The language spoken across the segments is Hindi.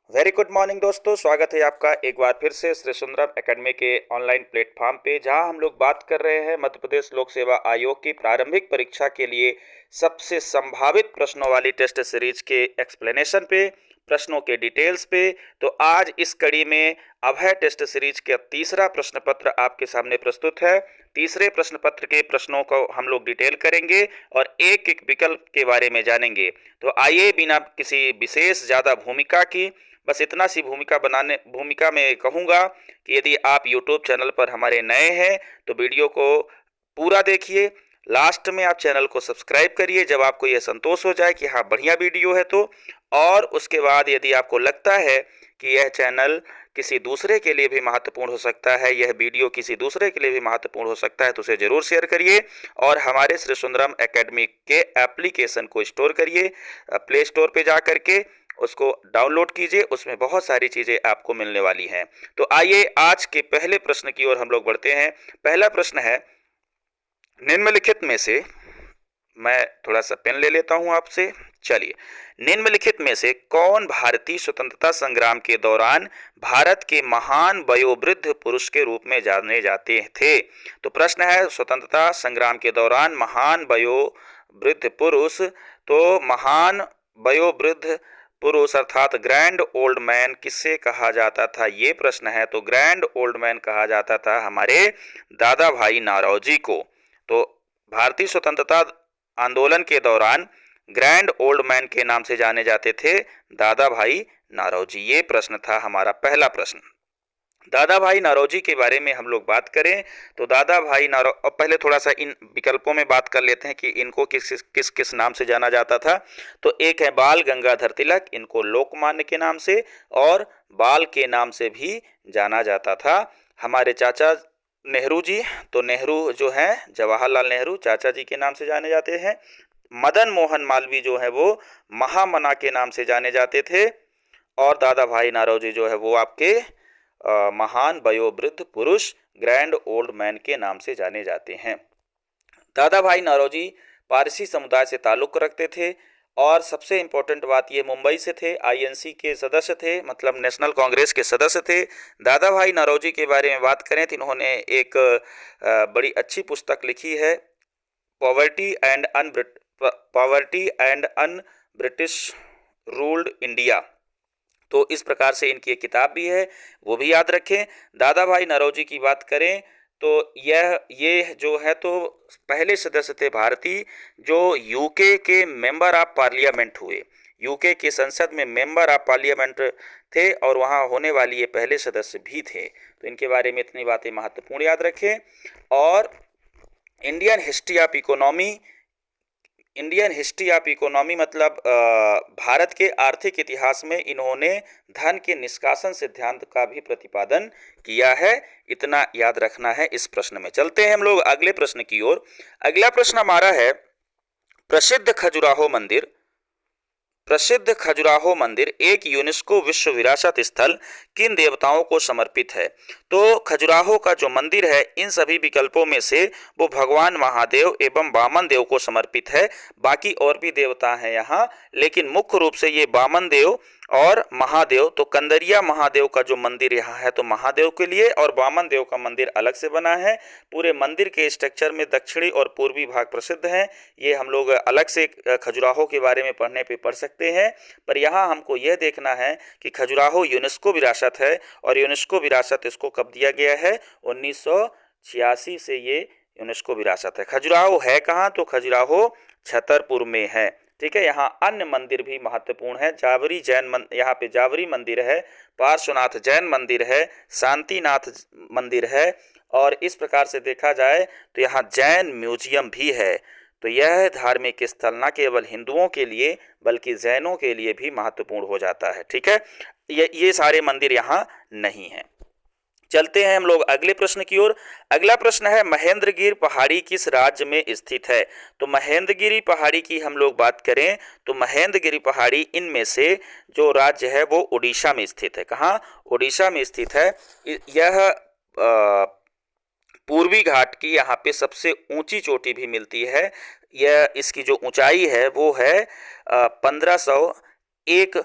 वेरी गुड मॉर्निंग दोस्तों, स्वागत है आपका एक बार फिर से श्री सुंदरम एकेडमी के ऑनलाइन प्लेटफॉर्म पे, जहां हम लोग बात कर रहे हैं मध्य प्रदेश लोक सेवा आयोग की प्रारंभिक परीक्षा के लिए सबसे संभावित प्रश्नों वाली टेस्ट सीरीज के एक्सप्लेनेशन पे, प्रश्नों के डिटेल्स पे। तो आज इस कड़ी में अभय टेस्ट सीरीज का तीसरा प्रश्न पत्र आपके सामने प्रस्तुत है। तीसरे प्रश्न पत्र के प्रश्नों को हम लोग डिटेल करेंगे और एक एक विकल्प के बारे में जानेंगे। तो आइए बिना किसी विशेष ज़्यादा भूमिका की, बस इतना सी भूमिका में कहूँगा कि यदि आप YouTube चैनल पर हमारे नए हैं तो वीडियो को पूरा देखिए, लास्ट में आप चैनल को सब्सक्राइब करिए जब आपको यह संतोष हो जाए कि हाँ बढ़िया वीडियो है तो। और उसके बाद यदि आपको लगता है कि यह चैनल किसी दूसरे के लिए भी महत्वपूर्ण हो सकता है, यह वीडियो किसी दूसरे के लिए भी महत्वपूर्ण हो सकता है, तो उसे ज़रूर शेयर करिए और हमारे श्री सुंदरम एकेडमी के एप्लीकेशन को स्टोर करिए, प्ले स्टोर पे जा करके उसको डाउनलोड कीजिए, उसमें बहुत सारी चीज़ें आपको मिलने वाली हैं। तो आइए आज के पहले प्रश्न की ओर हम लोग बढ़ते हैं। पहला प्रश्न है, निम्नलिखित में से, मैं थोड़ा सा पेन ले लेता हूं आपसे। चलिए, निम्नलिखित में से कौन भारतीय स्वतंत्रता संग्राम के दौरान भारत के महान वयोवृद्ध पुरुष के रूप में जाने जाते थे? तो प्रश्न है, स्वतंत्रता संग्राम के दौरान महान वयोवृद्ध पुरुष, तो महान वयोवृद्ध पुरुष अर्थात ग्रैंड ओल्ड मैन किससे कहा जाता था, ये प्रश्न है। तो ग्रैंड ओल्ड मैन कहा जाता था हमारे दादा भाई नौरोजी को। तो भारतीय स्वतंत्रता आंदोलन के दौरान ग्रैंड ओल्ड मैन के नाम से जाने जाते थे दादा भाई नौरोजी। ये प्रश्न था हमारा पहला प्रश्न। दादा भाई नौरोजी के बारे में हम लोग बात करें तो दादा भाई नौरोजी, पहले थोड़ा सा इन विकल्पों में बात कर लेते हैं कि इनको किस किस किस नाम से जाना जाता था। तो एक है बाल गंगाधर तिलक, इनको लोकमान्य के नाम से और बाल के नाम से भी जाना जाता था। हमारे चाचा नेहरू जी, तो नेहरू जो हैं जवाहरलाल नेहरू चाचा जी के नाम से जाने जाते हैं। मदन मोहन मालवीय जो है वो महामना के नाम से जाने जाते थे। और दादा भाई नौरोजी जो है वो आपके महान वयोवृद्ध पुरुष ग्रैंड ओल्ड मैन के नाम से जाने जाते हैं। दादा भाई नौरोजी पारसी समुदाय से ताल्लुक़ रखते थे और सबसे इम्पोर्टेंट बात ये मुंबई से थे, आईएनसी के सदस्य थे, मतलब नेशनल कांग्रेस के सदस्य थे। दादा भाई नौरोजी के बारे में बात करें तो इन्होंने एक बड़ी अच्छी पुस्तक लिखी है, poverty and un British ruled India. तो इस प्रकार से इनकी एक किताब भी है, वो भी याद रखें। दादा भाई नौरोजी की बात करें तो ये जो है तो पहले सदस्य थे भारतीय जो यूके के मेंबर ऑफ पार्लियामेंट हुए, यूके की संसद में मेंबर ऑफ पार्लियामेंट थे और वहाँ होने वाली ये पहले सदस्य भी थे। तो इनके बारे में इतनी बातें महत्वपूर्ण याद रखें। और इंडियन हिस्ट्री ऑफ इकोनॉमी मतलब भारत के आर्थिक इतिहास में इन्होंने धन के निष्कासन सिद्धांत का भी प्रतिपादन किया है। इतना याद रखना है इस प्रश्न में। चलते हैं हम लोग अगले प्रश्न की ओर। अगला प्रश्न हमारा है, प्रसिद्ध खजुराहो मंदिर एक यूनेस्को विश्व विरासत स्थल किन देवताओं को समर्पित है? तो खजुराहो का जो मंदिर है इन सभी विकल्पों में से वो भगवान महादेव एवं वामन देव को समर्पित है। बाकी और भी देवता हैं यहाँ, लेकिन मुख्य रूप से ये वामन देव और महादेव। तो कंदरिया महादेव का जो मंदिर यहाँ है तो महादेव के लिए, और वामन देव का मंदिर अलग से बना है। पूरे मंदिर के स्ट्रक्चर में दक्षिणी और पूर्वी भाग प्रसिद्ध हैं। ये हम लोग अलग से खजुराहो के बारे में पढ़ने पे पढ़ सकते हैं, पर यहाँ हमको यह देखना है कि खजुराहो यूनेस्को विरासत है और यूनेस्को विरासत इसको कब दिया गया है? 1986 से ये यूनेस्को विरासत है। खजुराहो है कहाँ? तो खजुराहो छतरपुर में है। ठीक है, यहाँ अन्य मंदिर भी महत्वपूर्ण है। जावरी यहाँ पे जावरी मंदिर है, पार्श्वनाथ जैन मंदिर है, शांतिनाथ मंदिर है, और इस प्रकार से देखा जाए तो यहाँ जैन म्यूजियम भी है। तो यह धार्मिक स्थल न केवल हिंदुओं के लिए बल्कि जैनों के लिए भी महत्वपूर्ण हो जाता है। ठीक है, ये सारे मंदिर यहाँ नहीं हैं। चलते हैं हम लोग अगले प्रश्न की ओर। अगला प्रश्न है, महेंद्रगिरी पहाड़ी किस राज्य में स्थित है? तो महेंद्रगिरी पहाड़ी की हम लोग बात करें तो महेंद्रगिरी पहाड़ी इनमें से जो राज्य है वो उड़ीसा में स्थित है। कहाँ? उड़ीसा में स्थित है। यह पूर्वी घाट की यहाँ पे सबसे ऊंची चोटी भी मिलती है। यह इसकी जो ऊंचाई है वो है 1501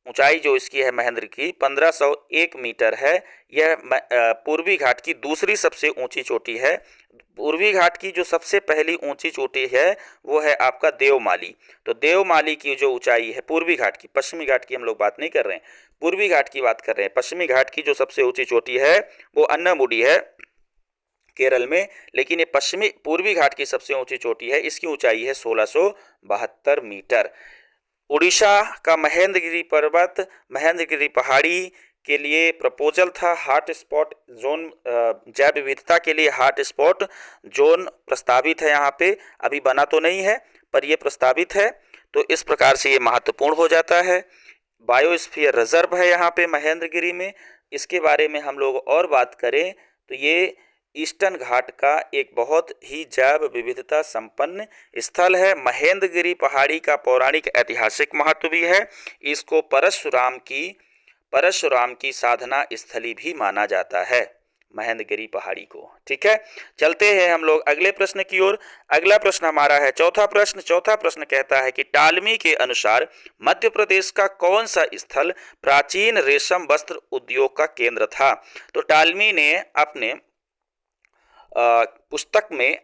ऊंचाई जो इसकी है महेंद्रगिरी 1501 मीटर है। यह पूर्वी घाट की दूसरी सबसे ऊंची चोटी है। पूर्वी घाट की जो सबसे पहली ऊंची चोटी है वो है आपका देवमाली। तो देवमाली की जो ऊंचाई है पूर्वी घाट की, पश्चिमी घाट की हम लोग बात नहीं कर रहे हैं, पूर्वी घाट की बात कर रहे हैं। पश्चिमी घाट की जो सबसे ऊंची चोटी है वो अन्नामुडी है केरल में, लेकिन ये पश्चिमी पूर्वी घाट की सबसे ऊंची चोटी है, इसकी ऊंचाई है 1672 मीटर। उड़ीसा का महेंद्रगिरी पर्वत, महेंद्रगिरी पहाड़ी के लिए प्रपोजल था हॉट स्पॉट जोन, जैव विविधता के लिए हॉट स्पॉट जोन प्रस्तावित है। यहाँ पे अभी बना तो नहीं है पर यह प्रस्तावित है, तो इस प्रकार से ये महत्वपूर्ण हो जाता है। बायोस्फीयर रिजर्व है यहाँ पे महेंद्रगिरी में। इसके बारे में हम लोग और बात करें तो ये ईस्टर्न घाट का एक बहुत ही जैव विविधता संपन्न स्थल है। महेंद्रगिरी पहाड़ी का पौराणिक ऐतिहासिक महत्व भी है। इसको परशुराम की साधना स्थली भी माना जाता है महेंद्रगिरी पहाड़ी को। ठीक है, चलते हैं हम लोग अगले प्रश्न की ओर। अगला प्रश्न हमारा है चौथा प्रश्न कहता है कि टालमी के अनुसार मध्य प्रदेश का कौन सा स्थल प्राचीन रेशम वस्त्र उद्योग का केंद्र था। तो टालमी ने अपने पुस्तक में,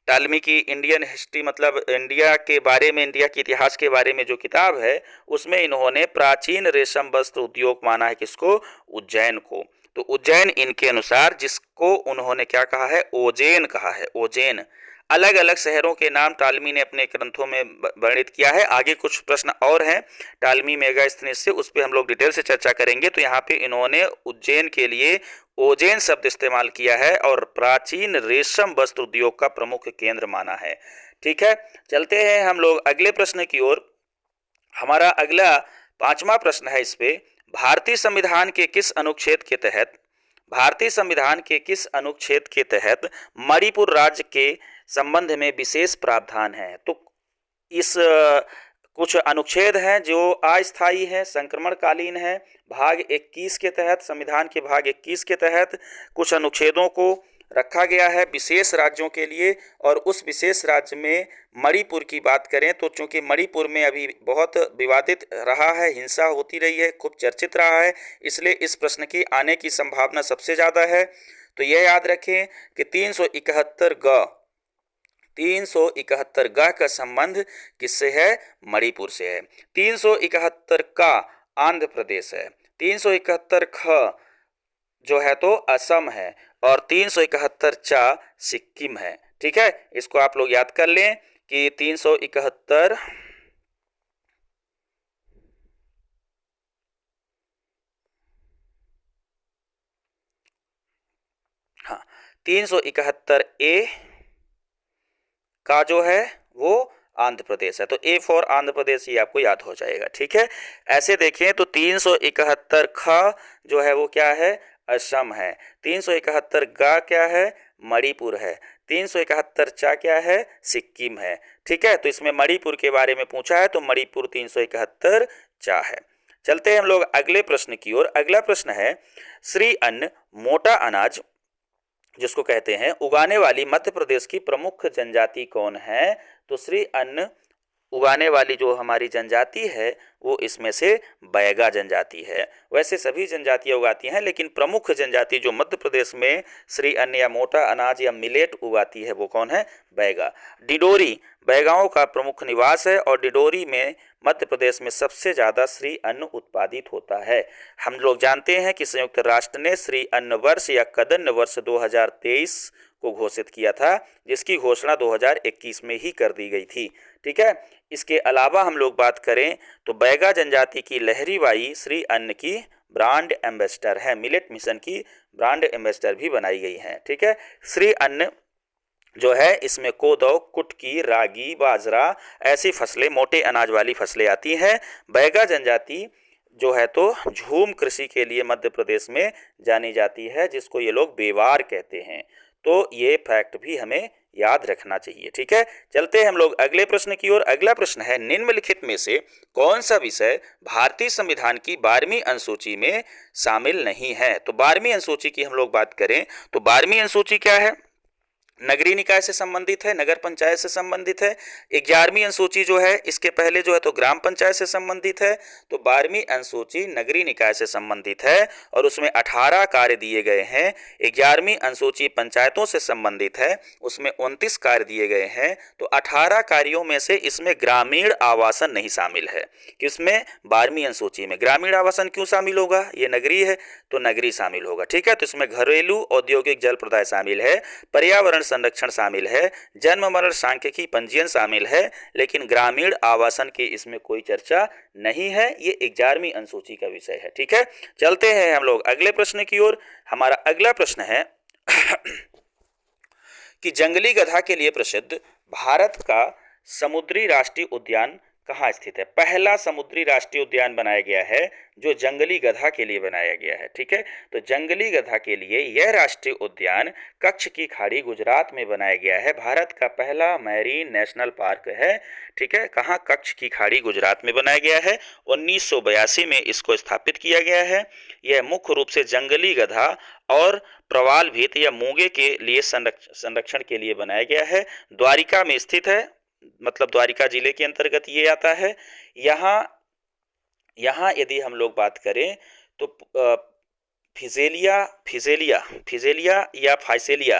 टालमी की इंडियन हिस्ट्री मतलब इंडिया के बारे में, इंडिया के इतिहास के बारे में जो किताब है उसमें इन्होंने प्राचीन रेशम वस्त्र उद्योग माना है किसको, उज्जैन को। तो उज्जैन इनके अनुसार, जिसको उन्होंने क्या कहा है, ओजेन कहा है, ओजेन। अलग अलग शहरों के नाम टालमी ने अपने ग्रंथों में वर्णित किया है। आगे कुछ प्रश्न और हैं टालमी मेगास्थनीज से, उस पर हम लोग डिटेल से चर्चा करेंगे। तो यहाँ पे इन्होंने उज्जैन के लिए ओजेन शब्द इस्तेमाल किया है और प्राचीन रेशम वस्त्र उद्योग का प्रमुख केंद्र माना है। ठीक है, चलते हैं हम लोग अगले प्रश्न की ओर। हमारा अगला पांचवा प्रश्न है इस पे, भारतीय संविधान के किस अनुच्छेद के तहत मणिपुर राज्य के संबंध में विशेष प्रावधान है। तो इस कुछ अनुच्छेद हैं जो अस्थायी हैं, संक्रमणकालीन हैं। भाग 21 के तहत, संविधान के भाग 21 के तहत कुछ अनुच्छेदों को रखा गया है विशेष राज्यों के लिए। और उस विशेष राज्य में मणिपुर की बात करें तो चूंकि मणिपुर में अभी बहुत विवादित रहा है, हिंसा होती रही है, खूब चर्चित रहा है, इसलिए इस प्रश्न की आने की संभावना सबसे ज़्यादा है। तो यह याद रखें कि 371 ग का संबंध किससे है, मणिपुर से है। 371 का आंध्र प्रदेश है, 371 ख जो है तो असम है, और 371 चा सिक्किम है। ठीक है, इसको आप लोग याद कर लें कि 371 371 ए का जो है वो आंध्र प्रदेश है। तो ए फॉर आंध्र प्रदेश ये आपको याद हो जाएगा। ठीक है, ऐसे देखें तो 371 ख जो है वो क्या है, असम है। 371 गा क्या है, मणिपुर है। 371 चा क्या है, सिक्किम है। ठीक है, तो इसमें मणिपुर के बारे में पूछा है तो मणिपुर 371 चा है। चलते हैं हम लोग अगले प्रश्न की ओर। अगला प्रश्न है, श्री अन्न मोटा अनाज जिसको कहते हैं उगाने वाली मध्य प्रदेश की प्रमुख जनजाति कौन है। तो श्री अन्न उगाने वाली जो हमारी जनजाति है वो इसमें से बैगा जनजाति है। वैसे सभी जनजातियां उगाती हैं, लेकिन प्रमुख जनजाति जो मध्य प्रदेश में श्री अन्न या मोटा अनाज या मिलेट उगाती है वो कौन है, बैगा। डिडोरी बैगाओं का प्रमुख निवास है और डिडोरी में मध्य प्रदेश में सबसे ज़्यादा श्री अन्न उत्पादित होता है। हम लोग जानते हैं कि संयुक्त राष्ट्र ने श्री अन्न वर्ष या कदन्न वर्ष 2023 को घोषित किया था, जिसकी घोषणा 2021 में ही कर दी गई थी। ठीक है, इसके अलावा हम लोग बात करें तो बैगा जनजाति की लहरी बाई श्री अन्न की ब्रांड एम्बेसडर है, मिलेट मिशन की ब्रांड एम्बेसडर भी बनाई गई हैं। ठीक है, श्री अन्न जो है इसमें कोदो, कुटकी, रागी, बाजरा ऐसी फसलें, मोटे अनाज वाली फसलें आती हैं। बैगा जनजाति जो है तो झूम कृषि के लिए मध्य प्रदेश में जानी जाती है, जिसको ये लोग बेवार कहते हैं। तो ये फैक्ट भी हमें याद रखना चाहिए। ठीक है, चलते हैं हम लोग अगले प्रश्न की ओर। अगला प्रश्न है, निम्नलिखित में से कौन सा विषय भारतीय संविधान की 12वीं अनुसूची में शामिल नहीं है। तो 12वीं अनुसूची की हम लोग बात करें तो 12वीं अनुसूची क्या है, नगरीय निकाय से संबंधित है, नगर पंचायत से संबंधित है। 11वीं अनुसूची जो है इसके पहले जो है तो ग्राम पंचायत से संबंधित है। तो 12वीं अनुसूची नगरीय निकाय से संबंधित है और उसमें 18 कार्य दिए गए हैं। 11वीं अनुसूची पंचायतों से संबंधित है, उसमें 29 कार्य दिए गए हैं। तो 18 कार्यों में से इसमें ग्रामीण आवासन नहीं शामिल है। किसमें? 12वीं अनुसूची में। ग्रामीण आवासन क्यों शामिल होगा? ये नगरीय है तो नगरीय शामिल होगा। ठीक है, तो इसमें घरेलू औद्योगिक जल प्रदाय शामिल है, पर्यावरण संरक्षण शामिल है, जन्म मरण सांख्यिकी पंजीयन शामिल है, लेकिन ग्रामीण आवासन की इसमें कोई चर्चा नहीं है। ये 11वीं अनुसूची का विषय है। ठीक है, चलते हैं हम लोग अगले प्रश्न की ओर। हमारा अगला प्रश्न है कि जंगली गधा के लिए प्रसिद्ध भारत का समुद्री राष्ट्रीय उद्यान कहाँ स्थित है? पहला समुद्री राष्ट्रीय उद्यान बनाया गया है जो जंगली गधा के लिए बनाया गया है। ठीक है, तो जंगली गधा के लिए यह राष्ट्रीय उद्यान कच्छ की खाड़ी गुजरात में बनाया गया है। भारत का पहला मैरीन नेशनल पार्क है। ठीक है, कहाँ? कच्छ की खाड़ी गुजरात में बनाया गया है। 1982 में इसको स्थापित किया गया है। यह मुख्य रूप से जंगली गधा और प्रवाल भीत या मूंगे के लिए संरक्षण के लिए बनाया गया है। द्वारिका में स्थित है, मतलब द्वारिका जिले के अंतर्गत ये आता है। यहाँ यदि हम लोग बात करें तो फिजेलिया या फाइसेलिया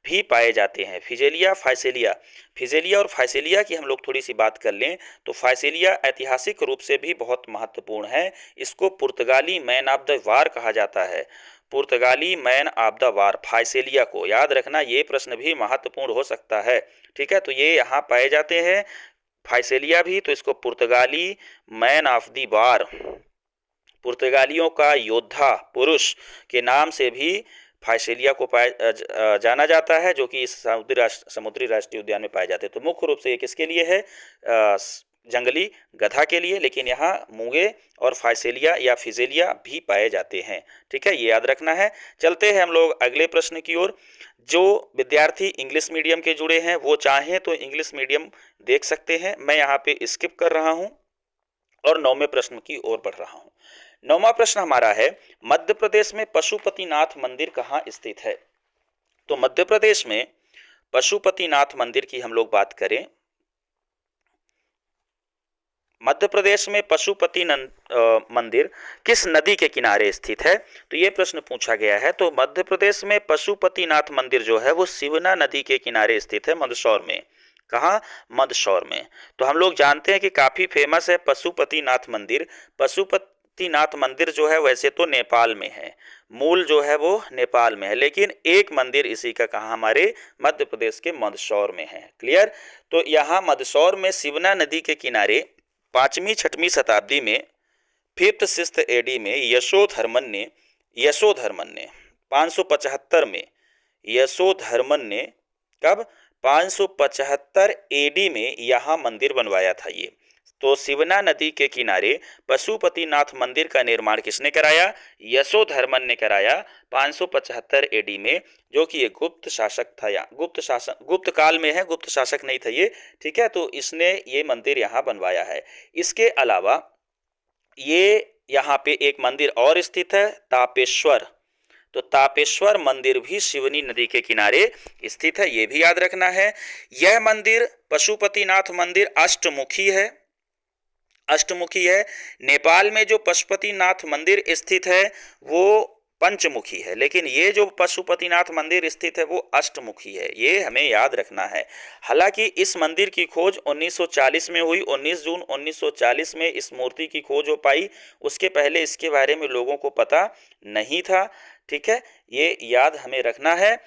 भी पाए जाते हैं। फिजेलिया और फाइसेलिया की हम लोग थोड़ी सी बात कर लें तो फाइसेलिया ऐतिहासिक रूप से भी बहुत महत्वपूर्ण है। इसको पुर्तगाली मैन ऑफ द वार कहा जाता है। पुर्तगाली man of the war, Physalia को याद रखना, ये प्रश्न भी महत्वपूर्ण हो सकता है। ठीक है, तो ये यहाँ पाए जाते हैं फाइसेलिया भी, तो इसको पुर्तगाली मैन ऑफ द वार, पुर्तगालियों का योद्धा पुरुष के नाम से भी फाइसेलिया को जाना जाता है, जो कि इस समुद्री राष्ट्रीय उद्यान में पाए जाते हैं। तो मुख्य रूप से ये किसके लिए है? जंगली गधा के लिए, लेकिन यहाँ मूंगे और फाइसेलिया या फिजेलिया भी पाए जाते हैं। ठीक है, ये याद रखना है। चलते हैं हम लोग अगले प्रश्न की ओर। जो विद्यार्थी इंग्लिश मीडियम के जुड़े हैं वो चाहें तो इंग्लिश मीडियम देख सकते हैं। मैं यहाँ पे स्किप कर रहा हूँ और 9वें प्रश्न की ओर बढ़ रहा हूँ। 9वां प्रश्न हमारा है, मध्य प्रदेश में पशुपतिनाथ मंदिर कहाँ स्थित है? तो मध्य प्रदेश में पशुपतिनाथ मंदिर की हम लोग बात करें, मध्य प्रदेश में पशुपति मंदिर किस नदी के किनारे स्थित है? तो ये प्रश्न पूछा गया है। तो मध्य प्रदेश में पशुपतिनाथ मंदिर जो है वो शिवना नदी के किनारे स्थित है, मंदसौर में। कहाँ? मंदसौर में। तो हम लोग जानते हैं कि काफी फेमस है पशुपतिनाथ मंदिर। पशुपतिनाथ मंदिर जो है वैसे तो नेपाल में है, मूल जो है वो नेपाल में है, लेकिन एक मंदिर इसी का कहाँ? हमारे मध्य प्रदेश के मंदसौर में है। क्लियर? तो यहाँ मंदसौर में शिवना नदी के किनारे 5वीं-6वीं शताब्दी में 5th 6th AD में यशोधर्मन ने 575 में, यशोधर्मन ने कब? 575 AD में यहाँ मंदिर बनवाया था ये। तो शिवना नदी के किनारे पशुपतिनाथ मंदिर का निर्माण किसने कराया? यशोधर्मन ने कराया 575 AD में, जो कि ये गुप्त शासक था। या गुप्त काल में है, गुप्त शासक नहीं था ये। ठीक है, तो इसने ये मंदिर यहाँ बनवाया है। इसके अलावा ये यहाँ पे एक मंदिर और स्थित है, तापेश्वर। तो तापेश्वर मंदिर भी शिवनी नदी के किनारे स्थित है, ये भी याद रखना है। यह मंदिर पशुपतिनाथ मंदिर अष्टमुखी है। नेपाल में जो पशुपतिनाथ मंदिर स्थित है वो पंचमुखी है, लेकिन ये जो पशुपतिनाथ मंदिर स्थित है वो अष्टमुखी है, ये हमें याद रखना है। हालांकि इस मंदिर की खोज 1940 में हुई। 19 जून 1940 में इस मूर्ति की खोज हो पाई। उसके पहले इसके बारे में लोगों को पता नहीं था। ठीक है, ये याद हमें रखना है।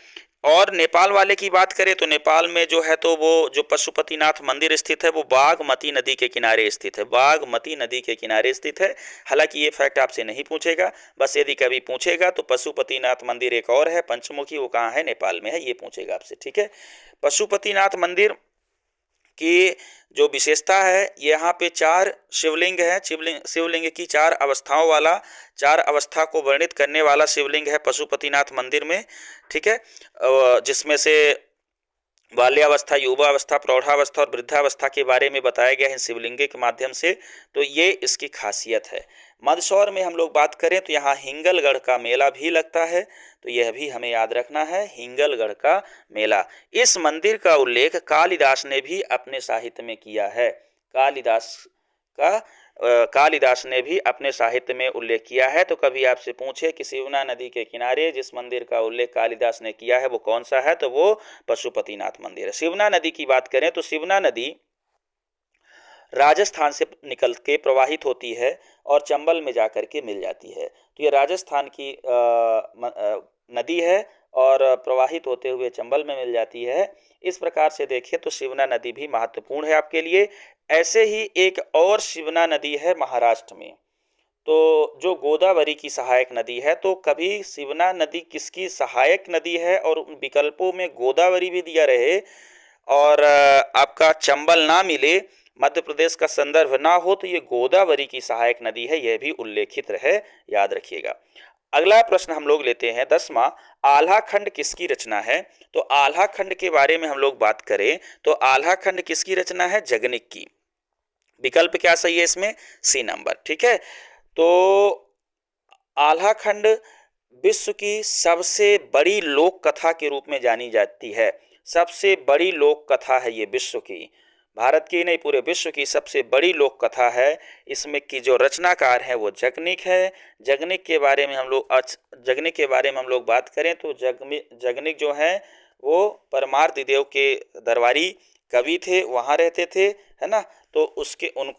और नेपाल वाले की बात करें तो नेपाल में जो है तो वो जो पशुपतिनाथ मंदिर स्थित है वो बागमती नदी के किनारे स्थित है, बागमती नदी के किनारे स्थित है। हालांकि ये फैक्ट आपसे नहीं पूछेगा, बस यदि कभी पूछेगा तो पशुपतिनाथ मंदिर एक और है पंचमुखी, वो कहाँ है? नेपाल में है, ये पूछेगा आपसे। ठीक है, पशुपतिनाथ मंदिर की जो विशेषता है, यहाँ पे 4 शिवलिंग है। शिवलिंग की 4 अवस्थाओं वाला, 4 अवस्था को वर्णित करने वाला शिवलिंग है पशुपतिनाथ मंदिर में। ठीक है, जिसमें से बाल्यावस्था, युवावस्था, प्रौढ़ावस्था और वृद्धावस्था के बारे में बताया गया है शिवलिंग के माध्यम से। तो ये इसकी खासियत है। मंदसौर में हम लोग बात करें तो यहाँ हिंगलगढ़ का मेला भी लगता है। तो यह भी हमें याद रखना है, हिंगलगढ़ का मेला। इस मंदिर का उल्लेख कालिदास ने भी अपने साहित्य में किया है। कालिदास ने भी अपने साहित्य में उल्लेख किया है। तो कभी आपसे पूछे कि शिवना नदी के किनारे जिस मंदिर का उल्लेख कालिदास ने किया है वो कौन सा है, तो वो पशुपतिनाथ मंदिर है। शिवना नदी की बात करें तो शिवना नदी राजस्थान से निकल के प्रवाहित होती है और चंबल में जाकर के मिल जाती है। तो ये राजस्थान की नदी है और प्रवाहित होते हुए चंबल में मिल जाती है। इस प्रकार से देखें तो शिवना नदी भी महत्वपूर्ण है आपके लिए। ऐसे ही एक और शिवना नदी है महाराष्ट्र में, तो जो गोदावरी की सहायक नदी है। तो कभी शिवना नदी किसकी सहायक नदी है और उन विकल्पों में गोदावरी भी दिया रहे और आपका चंबल ना मिले, मध्य प्रदेश का संदर्भ ना हो, तो ये गोदावरी की सहायक नदी है, यह भी उल्लेखित रहे, याद रखिएगा। अगला प्रश्न हम लोग लेते हैं 10वां, आल्हा खंड किसकी रचना है। तो आल्हा खंड के बारे में हम लोग बात करें तो आल्हा खंड किसकी रचना है, जगनिक की। विकल्प क्या सही है इसमें, सी नंबर, ठीक है। तो आल्हा खंड विश्व की सबसे बड़ी लोक कथा के रूप में जानी जाती है। सबसे बड़ी लोक कथा है ये, विश्व की, भारत की नहीं पूरे विश्व की सबसे बड़ी लोक कथा है। इसमें की जो रचनाकार है वो जगनिक है। जगनिक के बारे में हम लोग बात करें तो जगनिक जो है वो परमार्थ देव के दरबारी कवि थे, वहाँ रहते थे, है ना। तो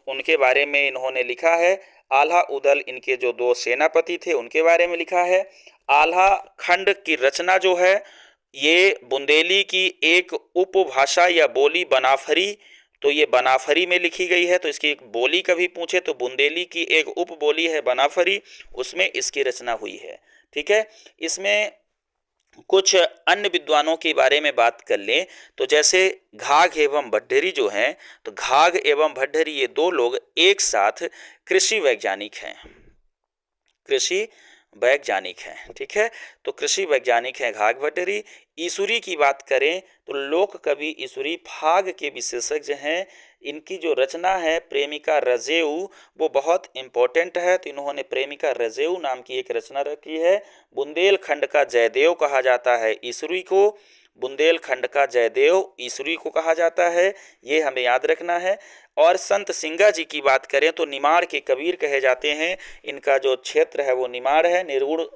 उनके बारे में इन्होंने लिखा है। आल्हा उदल इनके जो दो सेनापति थे उनके बारे में लिखा है। आल्हा खंड की रचना जो है ये बुंदेली की एक उपभाषा या बोली बनाफरी, तो ये बनाफरी में लिखी गई है। तो इसकी एक बोली कभी पूछे तो बुंदेली की एक उप बोली है बनाफरी, उसमें इसकी रचना हुई है, ठीक है। इसमें कुछ अन्य विद्वानों के बारे में बात कर लें तो जैसे घाघ एवं भट्टरी जो हैं, तो घाघ एवं भट्टरी ये दो लोग एक साथ कृषि वैज्ञानिक हैं, कृषि वैज्ञानिक हैं, ठीक है। तो कृषि वैज्ञानिक हैं घाघ भट्टरी। ईसुरी की बात करें तो लोक कवि ईसुरी फाग के विशेषज्ञ हैं। इनकी जो रचना है प्रेमिका रजेऊ वो बहुत इंपॉर्टेंट है। तो इन्होंने प्रेमिका रजेऊ नाम की एक रचना रखी है। बुंदेलखंड का जयदेव कहा जाता है ईसुरी को, बुंदेलखंड का जयदेव ईसुरी को कहा जाता है, ये हमें याद रखना है। और संत सिंगा जी की बात करें तो निमाड़ के कबीर कहे जाते हैं। इनका जो क्षेत्र है वो निमाड़ है, निर्गुण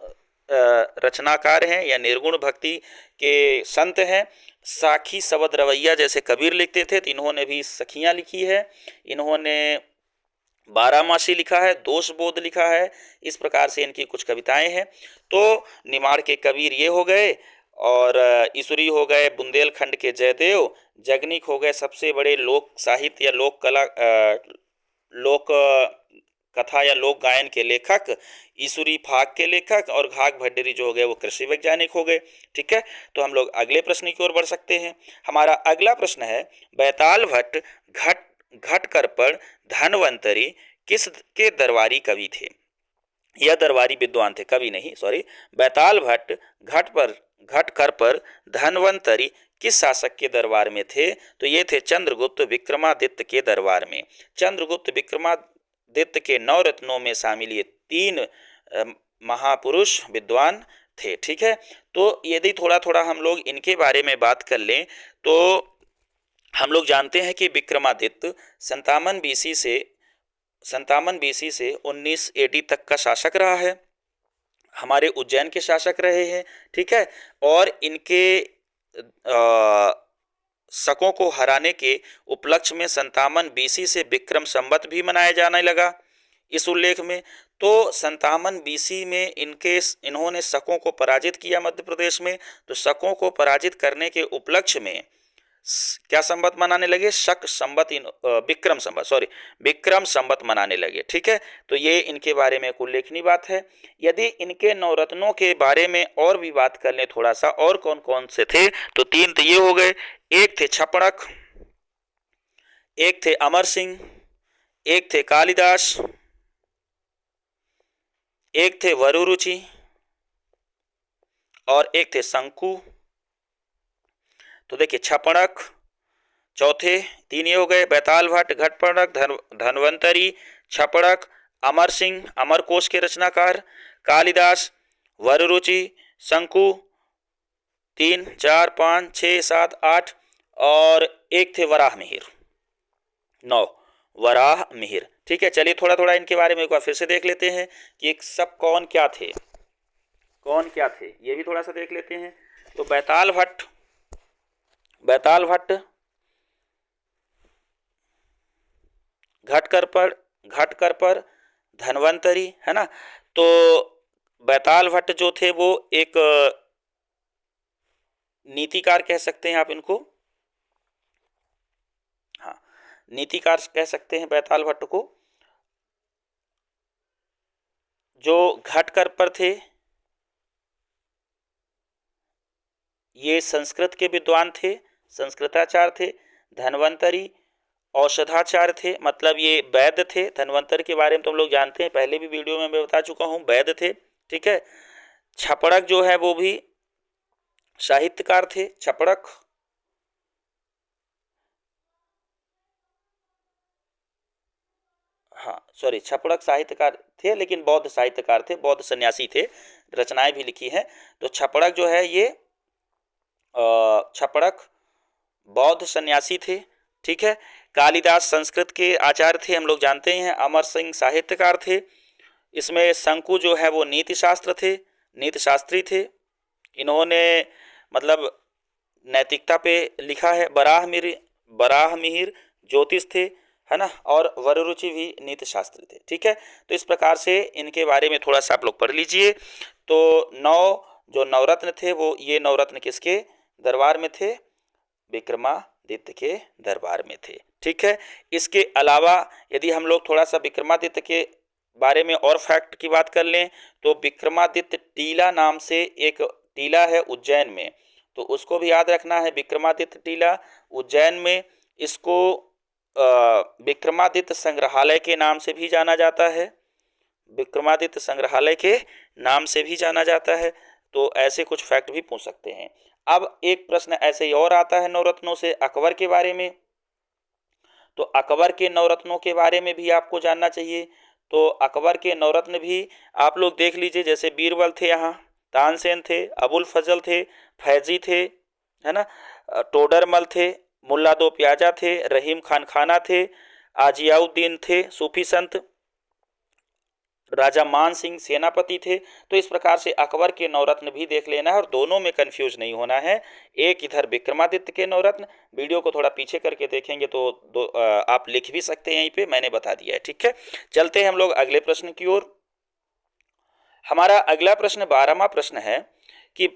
रचनाकार हैं या निर्गुण भक्ति के संत हैं। साखी शबद रवैया जैसे कबीर लिखते थे तो इन्होंने भी सखियाँ लिखी है। इन्होंने बारामासी लिखा है, दोष बोध लिखा है। इस प्रकार से इनकी कुछ कविताएं हैं। तो निमाड़ के कबीर ये हो गए और ईसुरी हो गए बुंदेलखंड के जयदेव, जगनिक हो गए सबसे बड़े लोक साहित्य या लोक कला लोक कथा या लोक गायन के लेखक, ईसुरी फाग के लेखक, और घाघ भट्टरी जो हो गए वो कृषि वैज्ञानिक हो गए, ठीक है। तो हम लोग अगले प्रश्न की ओर बढ़ सकते हैं। हमारा अगला प्रश्न है बैताल भट्ट घटकर पर धनवंतरी किस के दरबारी कवि थे। यह दरबारी विद्वान थे, कवि नहीं, सॉरी। बैताल भट्ट घटकर पर धनवंतरी किस शासक के दरबार में थे। तो ये थे चंद्रगुप्त विक्रमादित्य के दरबार में। चंद्रगुप्त विक्रमादित्य के 9 रत्नों में शामिल ये 3 महापुरुष विद्वान थे, ठीक है। तो यदि थोड़ा थोड़ा हम लोग इनके बारे में बात कर लें तो हम लोग जानते हैं कि विक्रमादित्य 57 बीसी से 19 एडी तक का शासक रहा है, हमारे उज्जैन के शासक रहे हैं, ठीक है। और इनके शकों को हराने के उपलक्ष्य में 57 बीसी से विक्रम संवत भी मनाया जाने लगा इस उल्लेख में। तो 57 बीसी में इन्होंने शकों को पराजित किया मध्य प्रदेश में। तो शकों को पराजित करने के उपलक्ष्य में क्या संवत मनाने लगे, शक संवत, विक्रम संवत मनाने लगे, ठीक है। तो ये इनके बारे में एक उल्लेखनीय बात है। यदि इनके नवरत्नों के बारे में और भी बात कर लें थोड़ा सा, और कौन कौन से थे, तो 3 तो ये हो गए। एक थे छपड़क, एक थे अमर सिंह, एक थे कालिदास, एक थे वरुरुचि और एक थे शंकु। तो देखिए छपड़क चौथे, 3 ये हो गए, बैताल भट्ट, घटपड़क, धन्वंतरी, छपड़क, अमर सिंह, अमरकोश के रचनाकार, कालिदास, वररुचि, शंकु, 3, 4, 5, 6, 7, 8 और एक थे वराह मिहिर, 9 वराह मिहिर। ठीक है, चलिए थोड़ा थोड़ा इनके बारे में एक बार फिर से देख लेते हैं कि एक सब कौन क्या थे, कौन क्या थे, ये भी थोड़ा सा देख लेते हैं। तो बैताल भट्ट, बैताल भट्ट, घटकर पर धन्वंतरी, है ना। तो बैताल भट्ट जो थे वो एक नीतिकार कह सकते हैं आप इनको, हाँ नीतिकार कह सकते हैं बैताल भट्ट को। जो घटकर पर थे ये संस्कृत के विद्वान थे, संस्कृताचार्य थे। धन्वंतरी औषधाचार्य थे, मतलब ये वैद्य थे। धन्वंतरी के बारे में तो हम लोग जानते हैं, पहले भी वीडियो में मैं बता चुका हूँ, वैद्य थे। ठीक है, छपड़क जो है वो भी साहित्यकार थे। छपड़क हाँ सॉरी, छपड़क साहित्यकार थे लेकिन बौद्ध साहित्यकार थे, बौद्ध सन्यासी थे, रचनाएं भी लिखी हैं। तो छपड़क जो है ये छपड़क बौद्ध सन्यासी थे। ठीक है, कालिदास संस्कृत के आचार्य थे, हम लोग जानते हैं। अमर सिंह साहित्यकार थे। इसमें शंकु जो है वो नीति शास्त्र थे, नीति शास्त्री थे। इन्होंने मतलब नैतिकता पे लिखा है। बराह मिहिर ज्योतिष थे, है ना, और वररुचि भी नीति शास्त्री थे। ठीक है, तो इस प्रकार से इनके बारे में थोड़ा सा आप लोग पढ़ लीजिए। तो 9 जो नवरत्न थे वो ये नवरत्न किसके दरबार में थे? विक्रमादित्य के दरबार में थे। ठीक है, इसके अलावा यदि हम लोग थोड़ा सा विक्रमादित्य के बारे में और फैक्ट की बात कर लें तो विक्रमादित्य टीला नाम से एक टीला है उज्जैन में, तो उसको भी याद रखना है। विक्रमादित्य टीला उज्जैन में, इसको विक्रमादित्य संग्रहालय के नाम से भी जाना जाता है, विक्रमादित्य संग्रहालय के नाम से भी जाना जाता है। तो ऐसे कुछ फैक्ट भी पूछ सकते हैं। अब एक प्रश्न ऐसे ही और आता है नवरत्नों से, अकबर के बारे में। तो अकबर के नवरत्नों के बारे में भी आपको जानना चाहिए। तो अकबर के नवरत्न भी आप लोग देख लीजिए, जैसे बीरबल थे, यहाँ तानसेन थे, अबुल फजल थे, फैजी थे, है ना, टोडरमल थे, मुल्ला दो प्याजा थे, रहीम खान खाना थे, आजियाउद्दीन थे सूफी संत, राजा मान सिंह सेनापति थे। तो इस प्रकार से अकबर के नवरत्न भी देख लेना है और दोनों में कंफ्यूज नहीं होना है। एक इधर विक्रमादित्य के नवरत्न, वीडियो को थोड़ा पीछे करके देखेंगे तो आप लिख भी सकते हैं, यहीं पे मैंने बता दिया है। ठीक है, चलते हैं हम लोग अगले प्रश्न की ओर। हमारा अगला प्रश्न 12वां प्रश्न है कि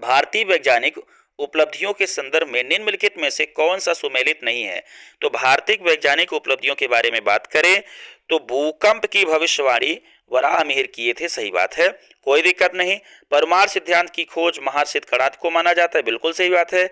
भारतीय वैज्ञानिक उपलब्धियों के संदर्भ में निम्नलिखित में से कौन सा सुमेलित नहीं है? तो भारतीय वैज्ञानिक उपलब्धियों के बारे में बात करें तो भूकंप की भविष्यवाणी वराह मिहिर किए थे, सही बात है, कोई दिक्कत नहीं। परमाणु सिद्धांत की खोज महर्षि कणाद को माना जाता है, बिल्कुल सही बात है।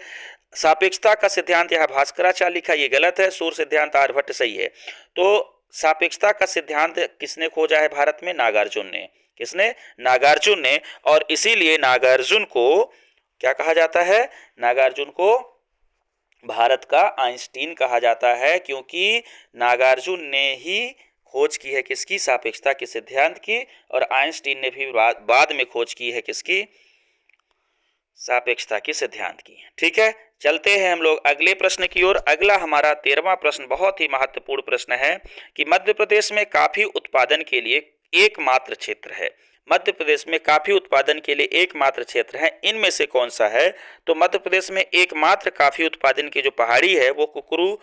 सापेक्षता का सिद्धांत यहाँ भास्कराचार्य लिखा, ये गलत है। सूर्य सिद्धांत आर्यभट्ट सही है। तो सापेक्षता का सिद्धांत किसने खोजा है भारत में? नागार्जुन ने। किसने? नागार्जुन ने। और इसीलिए नागार्जुन को क्या कहा जाता है? नागार्जुन को भारत का आइंस्टीन कहा जाता है, क्योंकि नागार्जुन ने ही खोज की है किसकी? सापेक्षता के सिद्धांत की। और आइंस्टीन ने भी बाद में खोज की है किसकी? सापेक्षता के सिद्धांत की। ठीक है, चलते हैं हम लोग अगले प्रश्न की ओर। अगला हमारा 13वां प्रश्न बहुत ही महत्वपूर्ण प्रश्न है कि मध्य प्रदेश में काफी उत्पादन के लिए एकमात्र क्षेत्र है। मध्य प्रदेश में काफी उत्पादन के लिए एकमात्र क्षेत्र है, इनमें से कौन सा है? तो मध्य प्रदेश में एकमात्र काफी उत्पादन की जो पहाड़ी है वो कुकरू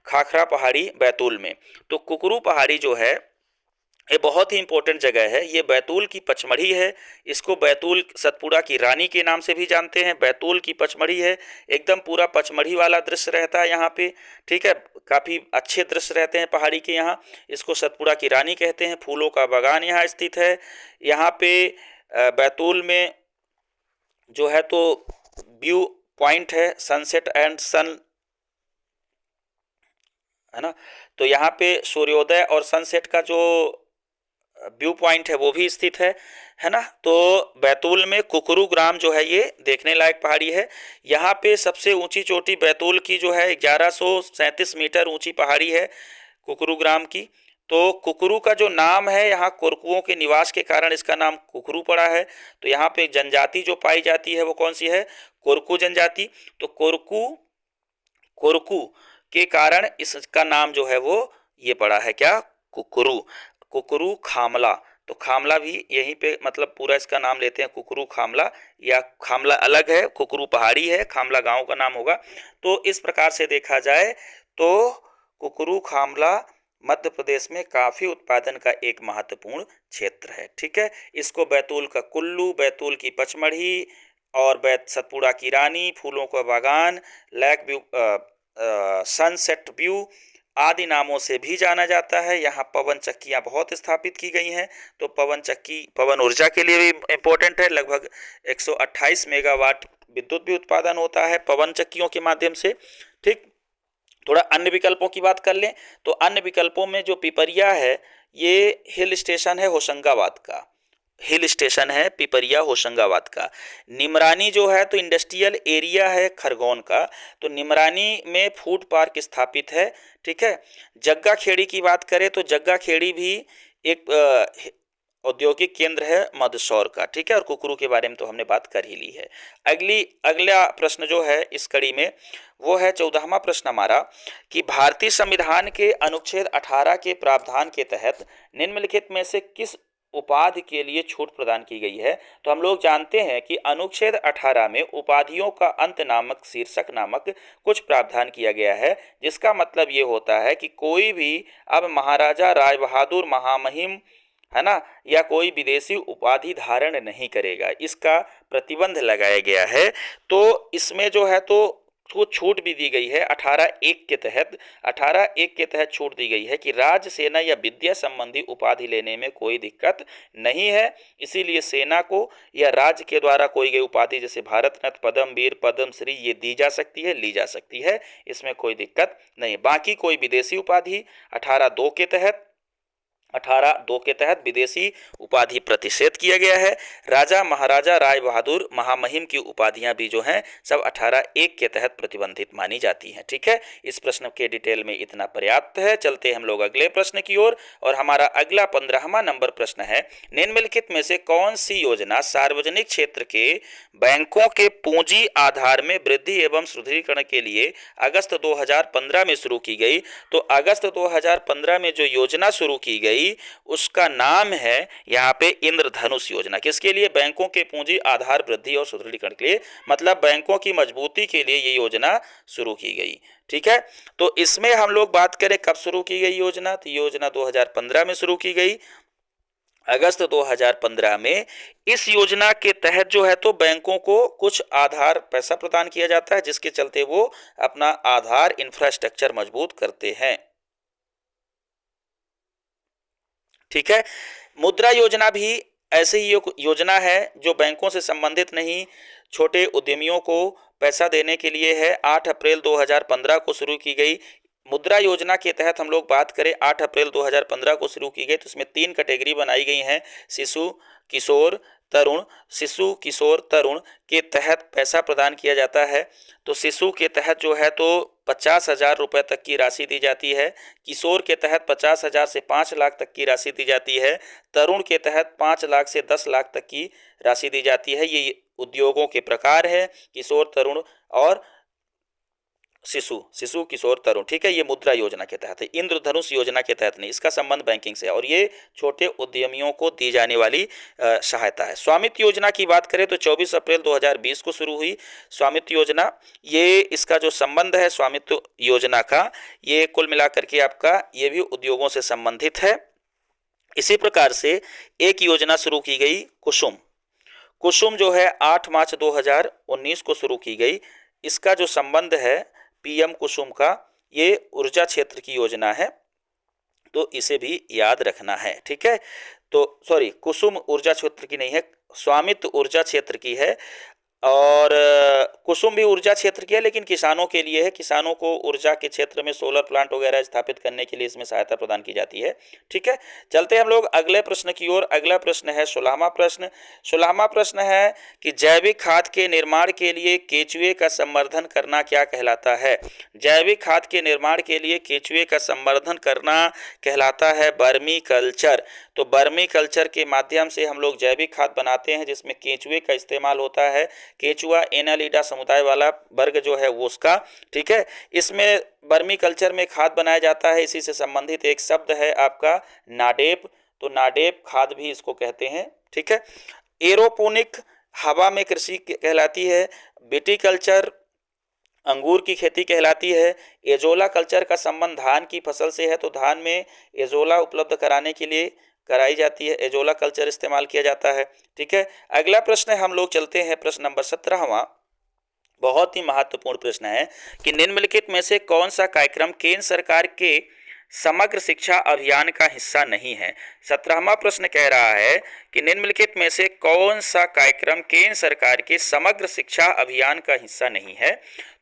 खाखरा पहाड़ी बैतूल में। तो कुकरू पहाड़ी जो है ये बहुत ही इंपॉर्टेंट जगह है। ये बैतूल की पचमढ़ी है, इसको बैतूल सतपुड़ा की रानी के नाम से भी जानते हैं। बैतूल की पचमढ़ी है, एकदम पूरा पचमढ़ी वाला दृश्य रहता है यहाँ पे। ठीक है, काफ़ी अच्छे दृश्य रहते हैं पहाड़ी के यहाँ। इसको सतपुड़ा की रानी कहते हैं। फूलों का बागान यहाँ स्थित है। यहाँ पे बैतूल में जो है तो व्यू पॉइंट है, सनसेट एंड सन, है ना। तो यहाँ पे सूर्योदय और सनसेट का जो व्यू पॉइंट है वो भी स्थित है ना। तो बैतूल में कुकरू ग्राम जो है ये देखने लायक पहाड़ी है। यहाँ पे सबसे ऊंची चोटी बैतूल की जो है 1137 मीटर ऊंची पहाड़ी है कुकरू ग्राम की। तो कुकरू का जो नाम है यहाँ कुरकुओं के निवास के कारण इसका नाम कुकरू पड़ा है। तो यहाँ पे जनजाति जो पाई जाती है वो कौन सी है, कोरकू जनजाति। तो कोरकू कोरकू के कारण इसका नाम जो है वो ये पड़ा है क्या, कुकरू। कुकरू खामला, तो खामला भी यहीं पे मतलब पूरा इसका नाम लेते हैं कुकरू खामला, या खामला अलग है, कुकरू पहाड़ी है, खामला गांव का नाम होगा। तो इस प्रकार से देखा जाए तो कुकरू खामला मध्य प्रदेश में काफी उत्पादन का एक महत्वपूर्ण क्षेत्र है। ठीक है, इसको बैतूल का कुल्लू, बैतूल की पचमढ़ी और सतपुड़ा की रानी, फूलों का बागान, लैक व्यू, सनसेट व्यू आदि नामों से भी जाना जाता है। यहाँ पवन चक्कियाँ बहुत स्थापित की गई हैं। तो पवन चक्की पवन ऊर्जा के लिए भी इम्पोर्टेंट है। लगभग 128 मेगावाट विद्युत भी उत्पादन होता है पवन चक्कियों के माध्यम से। ठीक, थोड़ा अन्य विकल्पों की बात कर लें तो अन्य विकल्पों में जो पिपरिया है ये हिल स्टेशन है होशंगाबाद का, हिल स्टेशन है पिपरिया होशंगाबाद का। निमरानी जो है तो इंडस्ट्रियल एरिया है खरगोन का, तो निमरानी में फूड पार्क स्थापित है। ठीक है, जग्गा खेड़ी की बात करें तो जग्गा खेड़ी भी एक औद्योगिक केंद्र है मंदसौर का। ठीक है, और कुकरू के बारे में तो हमने बात कर ही ली है। अगला प्रश्न जो है इस कड़ी में वो है 14वां प्रश्न हमारा कि भारतीय संविधान के अनुच्छेद 18 के प्रावधान के तहत निम्नलिखित में से किस उपाधि के लिए छूट प्रदान की गई है। तो हम लोग जानते हैं कि अनुच्छेद 18 में उपाधियों का अंत नामक शीर्षक नामक कुछ प्रावधान किया गया है, जिसका मतलब ये होता है कि कोई भी अब महाराजा राय बहादुर महामहिम है ना या कोई विदेशी उपाधि धारण नहीं करेगा, इसका प्रतिबंध लगाया गया है। तो इसमें जो है तो कुछ छूट भी दी गई है 18(1) के तहत। 18(1) के तहत छूट दी गई है कि राज्य, सेना या विद्या संबंधी उपाधि लेने में कोई दिक्कत नहीं है। इसीलिए सेना को या राज्य के द्वारा कोई गई उपाधि जैसे भारत रत्न, पद्म वीर, पद्म श्री ये दी जा सकती है, ली जा सकती है, इसमें कोई दिक्कत नहीं। बाकी कोई विदेशी उपाधि 18(2) के तहत विदेशी उपाधि प्रतिषेध किया गया है। राजा महाराजा राय बहादुर महामहिम की उपाधियां भी जो हैं सब 18(1) के तहत प्रतिबंधित मानी जाती हैं। ठीक है, इस प्रश्न के डिटेल में इतना पर्याप्त है। चलते हम लोग अगले प्रश्न की ओर और हमारा अगला 15वां नंबर प्रश्न है, निम्नलिखित में से कौन सी योजना सार्वजनिक क्षेत्र के बैंकों के पूंजी आधार में वृद्धि एवं सुदृढ़ीकरण के लिए अगस्त 2015 में शुरू की गई। तो अगस्त 2015 में जो योजना शुरू की गई उसका नाम है यहाँ पे इंद्रधनुष योजना। किसके लिए? बैंकों के पूंजी आधार वृद्धि और सुदृढ़ीकरण के लिए, मतलब बैंकों की मजबूती के लिए ये योजना शुरू की गई। ठीक है, तो इसमें हम लोग बात करें कब शुरू की गई योजना, तो योजना 2015 में शुरू की गई, अगस्त 2015 में। इस योजना के तहत जो है तो बैंकों को कुछ आधार पैसा प्रदान किया जाता है, जिसके चलते वो अपना आधार इंफ्रास्ट्रक्चर मजबूत करते हैं। ठीक है, मुद्रा योजना भी ऐसे ही योजना है जो बैंकों से संबंधित नहीं, छोटे उद्यमियों को पैसा देने के लिए है। 8 अप्रैल 2015 को शुरू की गई मुद्रा योजना के तहत हम लोग बात करें 8 अप्रैल 2015 को शुरू की गई। तो इसमें 3 कैटेगरी बनाई गई हैं, शिशु, किशोर, तरुण। शिशु, किशोर, तरुण के तहत पैसा प्रदान किया जाता है। तो शिशु के तहत जो है तो 50,000 रुपये तक की राशि दी जाती है। किशोर के तहत 50,000 से 5 लाख तक की राशि दी जाती है। तरुण के तहत 5 लाख से 10 लाख तक की राशि दी जाती है। ये उद्योगों के प्रकार है, किशोर, तरुण और शिशु, किशोर, तरुण। ठीक है, ये मुद्रा योजना के तहत है, इंद्रधनुष योजना के तहत नहीं। इसका संबंध बैंकिंग से है और ये छोटे उद्यमियों को दी जाने वाली सहायता है। स्वामित्व योजना की बात करें तो 24 अप्रैल 2020 को शुरू हुई स्वामित्व योजना। ये इसका जो संबंध है स्वामित्व योजना का, ये कुल मिलाकर के आपका ये भी उद्योगों से संबंधित है। इसी प्रकार से एक योजना शुरू की गई कुसुम। कुसुम जो है 8 मार्च 2019 को शुरू की गई। इसका जो संबंध है पीएम कुसुम का, ये ऊर्जा क्षेत्र की योजना है, तो इसे भी याद रखना है। ठीक है, तो सॉरी, कुसुम ऊर्जा क्षेत्र की नहीं है, स्वामित्व ऊर्जा क्षेत्र की है। और कुसुम भी ऊर्जा क्षेत्र की है, लेकिन किसानों के लिए है। किसानों को ऊर्जा के क्षेत्र में सोलर प्लांट वगैरह स्थापित करने के लिए इसमें सहायता प्रदान की जाती है। ठीक है, चलते हैं हम लोग अगले प्रश्न की ओर। अगला प्रश्न है 16वां प्रश्न। 16वां प्रश्न है कि जैविक खाद के निर्माण के लिए केंचुए का संवर्धन करना क्या कहलाता है? जैविक खाद के निर्माण के लिए केंचुए का संवर्धन करना कहलाता है वर्मी कल्चर। तो वर्मी कल्चर के माध्यम से हम लोग जैविक खाद बनाते हैं, जिसमें केंचुए का इस्तेमाल होता है। केंचुआ एनालिडा समुदाय वाला वर्ग जो है वो उसका। ठीक है, इसमें वर्मी कल्चर में खाद बनाया जाता है। इसी से संबंधित एक शब्द है आपका नाडेप, तो नाडेप खाद भी इसको कहते हैं। ठीक है, एरोपोनिक हवा में कृषि कहलाती है। विटीकल्चर अंगूर की खेती कहलाती है। एजोला कल्चर का संबंध धान की फसल से है, तो धान में एजोला उपलब्ध कराने के लिए कराई जाती है, एजोला कल्चर इस्तेमाल किया जाता है। ठीक है, अगला प्रश्न हम लोग चलते हैं प्रश्न नंबर 17वां। बहुत ही महत्वपूर्ण प्रश्न है कि निम्नलिखित में से कौन सा कार्यक्रम केंद्र सरकार के समग्र शिक्षा अभियान का हिस्सा नहीं है? 17वां प्रश्न कह रहा है कि निम्नलिखित में से कौन सा कार्यक्रम केंद्र सरकार के समग्र शिक्षा अभियान का हिस्सा नहीं है?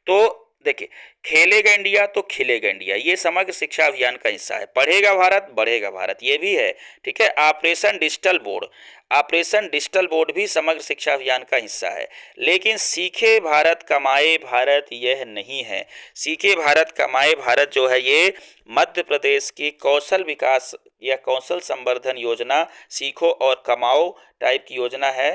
तो देखिए, खेलेगा इंडिया तो खिलेगा इंडिया, ये समग्र शिक्षा अभियान का हिस्सा है। पढ़ेगा भारत बढ़ेगा भारत, ये भी है। ठीक है, operation digital board, operation digital board भी समग्र शिक्षा अभियान का हिस्सा है। लेकिन सीखे भारत कमाए भारत यह नहीं है। सीखे भारत कमाए भारत जो है ये मध्य प्रदेश की कौशल विकास या कौशल संवर्धन योजना, सीखो और कमाओ टाइप की योजना है।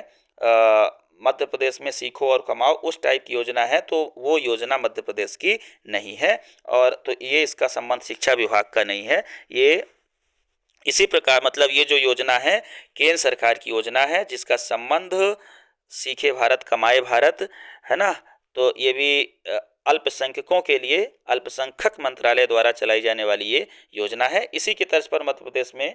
मध्य प्रदेश में सीखो और कमाओ उस टाइप की योजना है, तो वो योजना मध्य प्रदेश की नहीं है। और तो ये इसका संबंध शिक्षा विभाग का नहीं है। ये इसी प्रकार मतलब ये जो योजना है केंद्र सरकार की योजना है, जिसका संबंध सीखे भारत कमाए भारत है ना। तो ये भी अल्पसंख्यकों के लिए अल्पसंख्यक मंत्रालय द्वारा चलाई जाने वाली ये योजना है। इसी की तर्ज पर मध्य प्रदेश में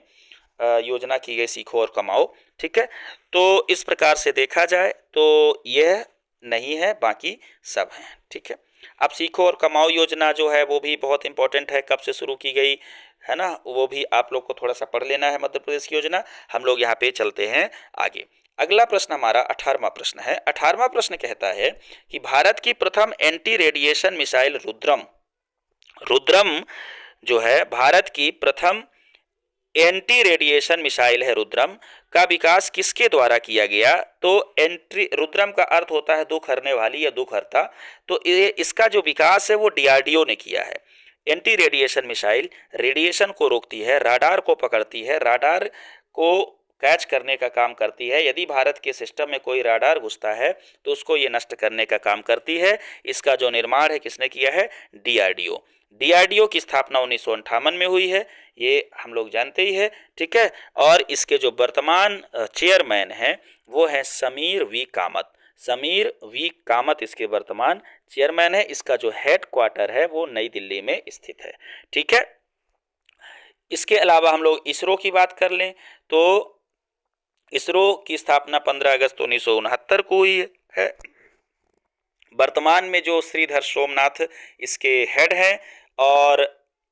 योजना की गई सीखो और कमाओ। ठीक है, तो इस प्रकार से देखा जाए तो यह नहीं है, बाकी सब हैं। ठीक है, अब सीखो और कमाओ योजना जो है वो भी बहुत इंपॉर्टेंट है, कब से शुरू की गई है ना, वो भी आप लोग को थोड़ा सा पढ़ लेना है मध्य प्रदेश की योजना। हम लोग यहाँ पे चलते हैं आगे। अगला प्रश्न हमारा 18वां प्रश्न है। 18वां प्रश्न कहता है कि भारत की प्रथम anti radiation missile Rudram, Rudram जो है भारत की प्रथम एंटी रेडिएशन मिसाइल है रुद्रम, का विकास किसके द्वारा किया गया? तो एंटी रुद्रम का अर्थ होता है दुख हरने वाली या दुख हरता, तो ये इसका जो विकास है वो डीआरडीओ ने किया है। एंटी रेडिएशन मिसाइल रेडिएशन को रोकती है, राडार को पकड़ती है, राडार को कैच करने का काम करती है। यदि भारत के सिस्टम में कोई राडार घुसता है तो उसको ये नष्ट करने का काम करती है। इसका जो निर्माण है किसने किया है? डीआरडीओ। डीआरडीओ की स्थापना 1958 में हुई है, ये हम लोग जानते ही है। ठीक है, और इसके जो वर्तमान चेयरमैन हैं वो हैं समीर वी कामत। समीर वी कामत इसके वर्तमान चेयरमैन है। इसका जो हेड क्वार्टर है वो नई दिल्ली में स्थित है। ठीक है, इसके अलावा हम लोग इसरो की बात कर लें तो इसरो की स्थापना 15 अगस्त 1969 को हुई है। वर्तमान में जो श्रीधर सोमनाथ इसके हेड हैं और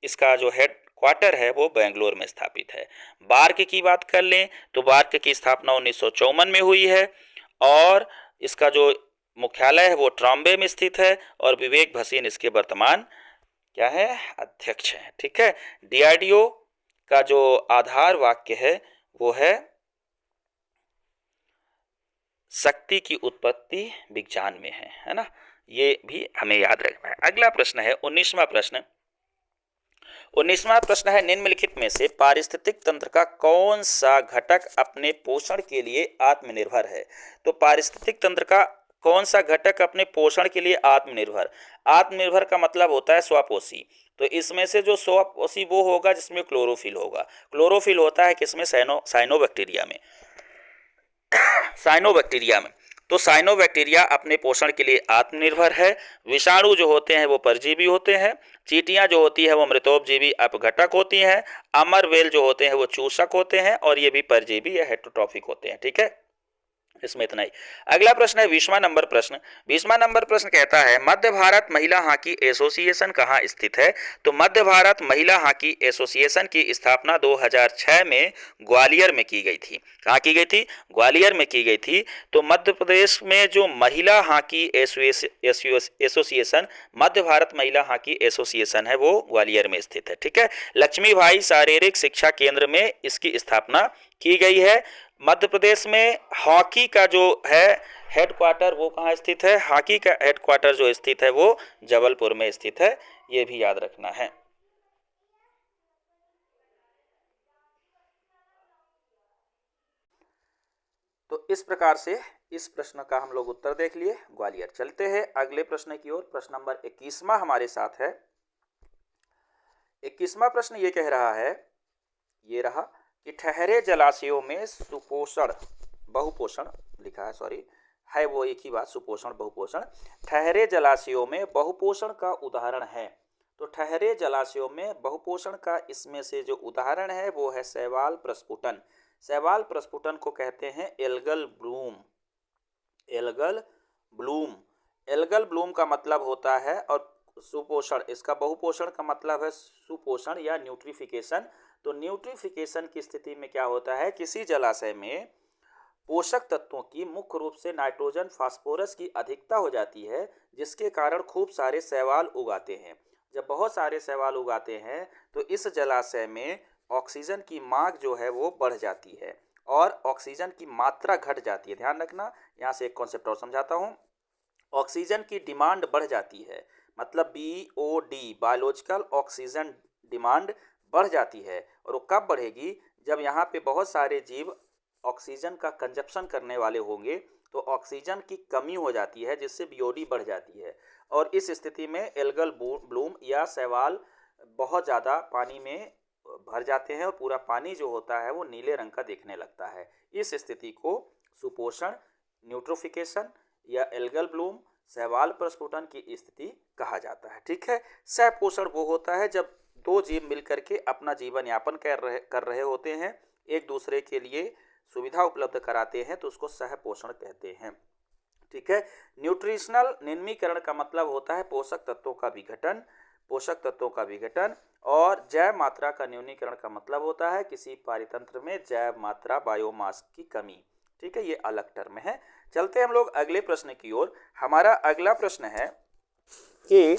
इसका जो हेड क्वार्टर है वो बेंगलोर में स्थापित है। बार्क की बात कर लें तो बार्क की स्थापना 1954 में हुई है और इसका जो मुख्यालय है वो ट्रॉम्बे में स्थित है और विवेक भसीन इसके वर्तमान क्या है? अध्यक्ष हैं। ठीक है, डीआरडीओ का जो आधार वाक्य है वो है शक्ति की उत्पत्ति विज्ञान में है ना। ये भी हमें याद रखना है। अगला प्रश्न है 19वां प्रश्न। 19वां प्रश्न है निम्नलिखित में से पारिस्थितिक तंत्र का कौन सा घटक अपने पोषण के लिए आत्मनिर्भर है? तो पारिस्थितिक तंत्र का कौन सा घटक अपने पोषण के लिए आत्मनिर्भर? आत्मनिर्भर का मतलब होता है स्वपोषी। तो इसमें से जो स्वपोषी वो होगा जिसमें क्लोरोफिल होगा। क्लोरोफिल होता है किसमें? साइनोबैक्टीरिया में। साइनोबैक्टीरिया में। तो साइनोबैक्टीरिया अपने पोषण के लिए आत्मनिर्भर है। विषाणु जो होते हैं वो परजीवी होते हैं। चींटियां जो होती है वो मृतोपजीवी अपघटक होती हैं। अमरवेल जो होते हैं वो चूषक होते हैं और ये भी परजीवी या हेटरोट्रॉफिक होते हैं। ठीक है, इसमें इतना ही। अगला प्रश्न है 20वां नंबर प्रश्न। 20वां नंबर प्रश्न कहता है मध्य भारत महिला हॉकी एसोसिएशन कहाँ स्थित है? तो मध्य भारत महिला हॉकी एसोसिएशन की स्थापना 2006 में ग्वालियर में की गई थी। कहाँ की गई थी? ग्वालियर में की गई थी। तो मध्य प्रदेश में जो महिला हॉकी एसोसिएशन मध्य भारत महिला हॉकी एसोसिएशन है वो ग्वालियर में स्थित है। ठीक है, लक्ष्मीबाई शारीरिक शिक्षा केंद्र में इसकी स्थापना की गई है। मध्य प्रदेश में हॉकी का जो है हेडक्वार्टर वो कहाँ स्थित है? हॉकी का हेडक्वार्टर जो स्थित है वो जबलपुर में स्थित है, ये भी याद रखना है। तो इस प्रकार से इस प्रश्न का हम लोग उत्तर देख लिए, ग्वालियर। चलते हैं अगले प्रश्न की ओर। प्रश्न नंबर 21वां हमारे साथ है। 21वां प्रश्न ये कह रहा है, ये रहा कि ठहरे जलाशयों में सुपोषण बहुपोषण लिखा है, सॉरी है वो एक ही बात, सुपोषण बहुपोषण। ठहरे जलाशयों में बहुपोषण का उदाहरण है। तो ठहरे जलाशयों में बहुपोषण का इसमें से जो उदाहरण है वो है शैवाल प्रस्फुटन। शैवाल प्रस्फुटन को कहते हैं algal Bloom. Algal Bloom, algal Bloom का मतलब होता है, और सुपोषण, इसका बहुपोषण का मतलब है सुपोषण या न्यूट्रिफिकेशन। तो न्यूट्रिफिकेशन की स्थिति में क्या होता है, किसी जलाशय में पोषक तत्वों की मुख्य रूप से नाइट्रोजन फास्फोरस की अधिकता हो जाती है, जिसके कारण खूब सारे शैवाल उगाते हैं। जब बहुत सारे शैवाल उगाते हैं तो इस जलाशय में ऑक्सीजन की मांग जो है वो बढ़ जाती है और ऑक्सीजन की मात्रा घट जाती है। ध्यान रखना, यहाँ से एक कॉन्सेप्ट और समझाता हूँ। ऑक्सीजन की डिमांड बढ़ जाती है, मतलब BOD बायोलॉजिकल ऑक्सीजन डिमांड बढ़ जाती है। और वो कब बढ़ेगी? जब यहाँ पे बहुत सारे जीव ऑक्सीजन का कंजप्शन करने वाले होंगे तो ऑक्सीजन की कमी हो जाती है, जिससे BOD बढ़ जाती है। और इस स्थिति में एल्गल ब्लूम या शैवाल बहुत ज़्यादा पानी में भर जाते हैं और पूरा पानी जो होता है वो नीले रंग का दिखने लगता है। इस स्थिति को सुपोषण, न्यूट्रोफिकेशन या एल्गल ब्लूम, शैवाल प्रस्फुटन की स्थिति कहा जाता है। ठीक है, सहपोषण वो होता है जब दो जीव मिलकर के अपना जीवन यापन कर रहे होते हैं, एक दूसरे के लिए सुविधा उपलब्ध कराते हैं, तो उसको सहपोषण कहते हैं। ठीक है, न्यूट्रिशनल निम्नीकरण का मतलब होता है पोषक तत्वों का विघटन, पोषक तत्वों का विघटन। और जैव मात्रा का न्यूनीकरण का मतलब होता है किसी पारितंत्र में जैव मात्रा बायोमास की कमी। ठीक है, ये अलग टर्म है। चलते हम लोग अगले प्रश्न की ओर। हमारा अगला प्रश्न है कि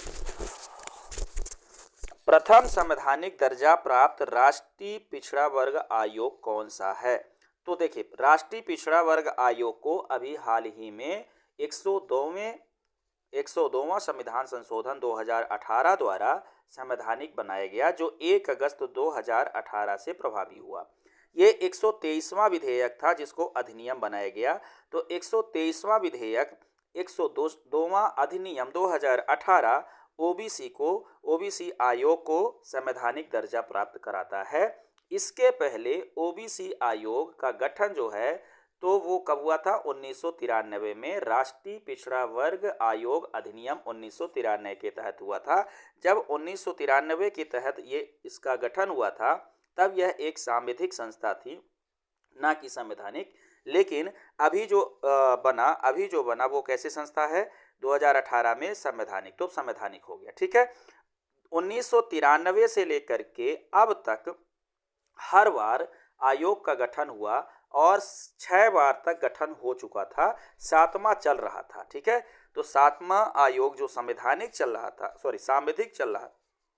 प्रथम संवैधानिक दर्जा प्राप्त राष्ट्रीय पिछड़ा वर्ग आयोग कौन सा है? तो देखिए, राष्ट्रीय पिछड़ा वर्ग आयोग को अभी हाल ही में 102वां संविधान संशोधन 2018 द्वारा संवैधानिक बनाया गया, जो 1 अगस्त 2018 से प्रभावी हुआ। ये 123वां विधेयक था जिसको अधिनियम बनाया गया। तो 123वां विधेयक 102वां अधिनियम 2018 ओबीसी आयोग को संवैधानिक दर्जा प्राप्त कराता है। इसके पहले ओबीसी आयोग का गठन जो है तो वो कब हुआ था? 1993 में राष्ट्रीय पिछड़ा वर्ग आयोग अधिनियम 1993 के तहत हुआ था। जब 1993 के तहत ये इसका गठन हुआ था तब यह एक सांविधिक संस्था थी, ना कि संवैधानिक। लेकिन अभी जो बना वो कैसे संस्था है? 2018 में संवैधानिक, तो संवैधानिक हो गया। ठीक है, 1993 से लेकर के अब तक हर बार आयोग का गठन हुआ और 6 बार तक गठन हो चुका था, 7वां चल रहा था। ठीक है, तो 7वां आयोग जो सांविधिक चल रहा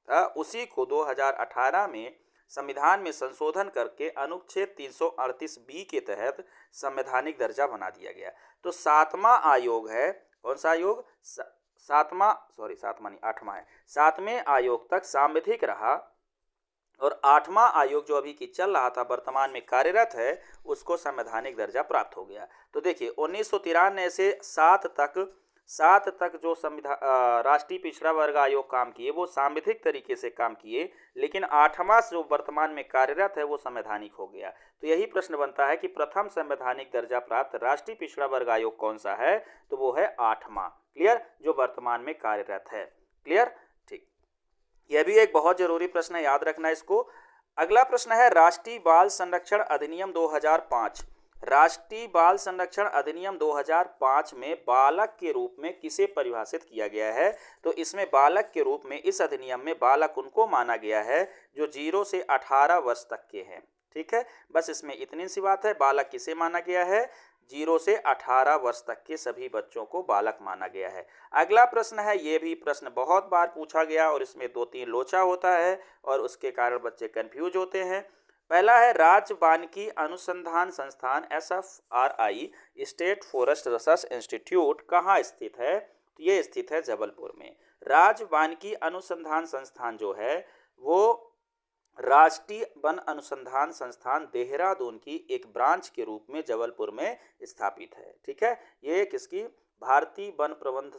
था उसी को 2018 में संविधान में संशोधन करके अनुच्छेद 338B के तहत संवैधानिक दर्जा बना दिया गया। तो 7वां आयोग है, कौन सा आयोग? 8वां है। 7वें आयोग तक सांविधिक रहा और 8वां आयोग जो अभी की चल रहा था, वर्तमान में कार्यरत है, उसको संवैधानिक दर्जा प्राप्त हो गया। तो देखिए 1993 से 7 तक जो राष्ट्रीय पिछड़ा वर्ग आयोग काम किए वो सांविधिक तरीके से काम किए, लेकिन 8वां जो वर्तमान में कार्यरत है वो संवैधानिक हो गया। तो यही प्रश्न बनता है कि प्रथम संवैधानिक दर्जा प्राप्त राष्ट्रीय पिछड़ा वर्ग आयोग कौन सा है? तो वो है 8वां। क्लियर, जो वर्तमान में कार्यरत है। क्लियर, ठीक। यह भी एक बहुत जरूरी प्रश्न है, याद रखना इसको। अगला प्रश्न है राष्ट्रीय बाल संरक्षण अधिनियम 2005। राष्ट्रीय बाल संरक्षण अधिनियम 2005 में बालक के रूप में किसे परिभाषित किया गया है? तो इसमें बालक के रूप में इस अधिनियम में बालक उनको माना गया है जो 0 से 18 वर्ष तक के हैं। ठीक है, बस इसमें इतनी सी बात है। बालक किसे माना गया है? 0 से 18 वर्ष तक के सभी बच्चों को बालक माना गया है। अगला प्रश्न है, ये भी प्रश्न बहुत बार पूछा गया और इसमें 2-3 लोचा होता है और उसके कारण बच्चे कंफ्यूज होते हैं। पहला है, राज्य वानिकी अनुसंधान संस्थान SFRI state forest research institute कहाँ स्थित है? तो ये स्थित है जबलपुर में। राज्य वानिकी अनुसंधान संस्थान जो है वो राष्ट्रीय वन अनुसंधान संस्थान देहरादून की एक ब्रांच के रूप में जबलपुर में स्थापित है। ठीक है, ये किसकी? भारतीय वन प्रबंध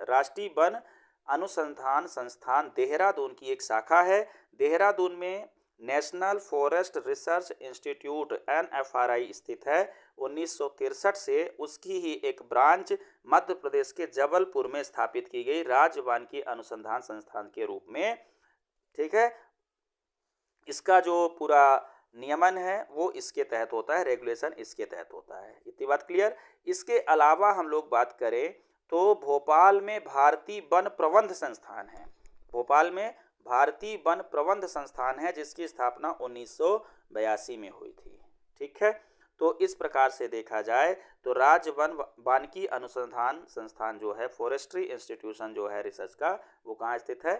राष्ट्रीय वन अनुसंधान संस्थान देहरादून की एक शाखा है। देहरादून में national forest research institute NFRI स्थित है। 1963 से उसकी ही एक ब्रांच मध्य प्रदेश के जबलपुर में स्थापित की गई राज्य वानिकी अनुसंधान संस्थान के रूप में। ठीक है, इसका जो पूरा नियमन है वो इसके तहत होता है, रेगुलेशन इसके तहत होता है। इतनी बात क्लियर। इसके अलावा हम लोग बात करें तो भोपाल में भारतीय वन प्रबंध संस्थान है। भोपाल में भारतीय वन प्रबंध संस्थान है जिसकी स्थापना 1982 में हुई थी। ठीक है, तो इस प्रकार से देखा जाए तो राज्य वन वानिकी अनुसंधान संस्थान जो है, फॉरेस्ट्री इंस्टीट्यूशन जो है रिसर्च का, वो कहाँ स्थित है?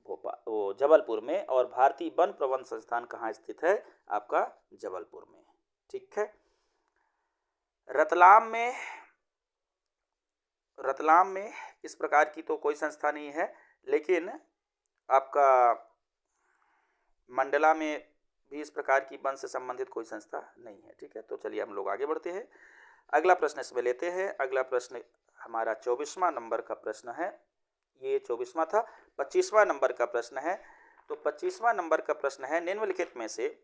वो जबलपुर में। और भारतीय वन प्रबंध संस्थान कहाँ स्थित है? आपका जबलपुर में। ठीक है, रतलाम में इस प्रकार की तो कोई संस्था नहीं है, लेकिन आपका मंडला में भी इस प्रकार की वन से संबंधित कोई संस्था नहीं है। ठीक है, तो चलिए हम लोग आगे बढ़ते हैं। अगला प्रश्न इसमें लेते हैं। अगला प्रश्न हमारा 24वां नंबर का प्रश्न है। ये 24वां था। 25वां नंबर का प्रश्न है। तो 25वां नंबर का प्रश्न है, निम्नलिखित में से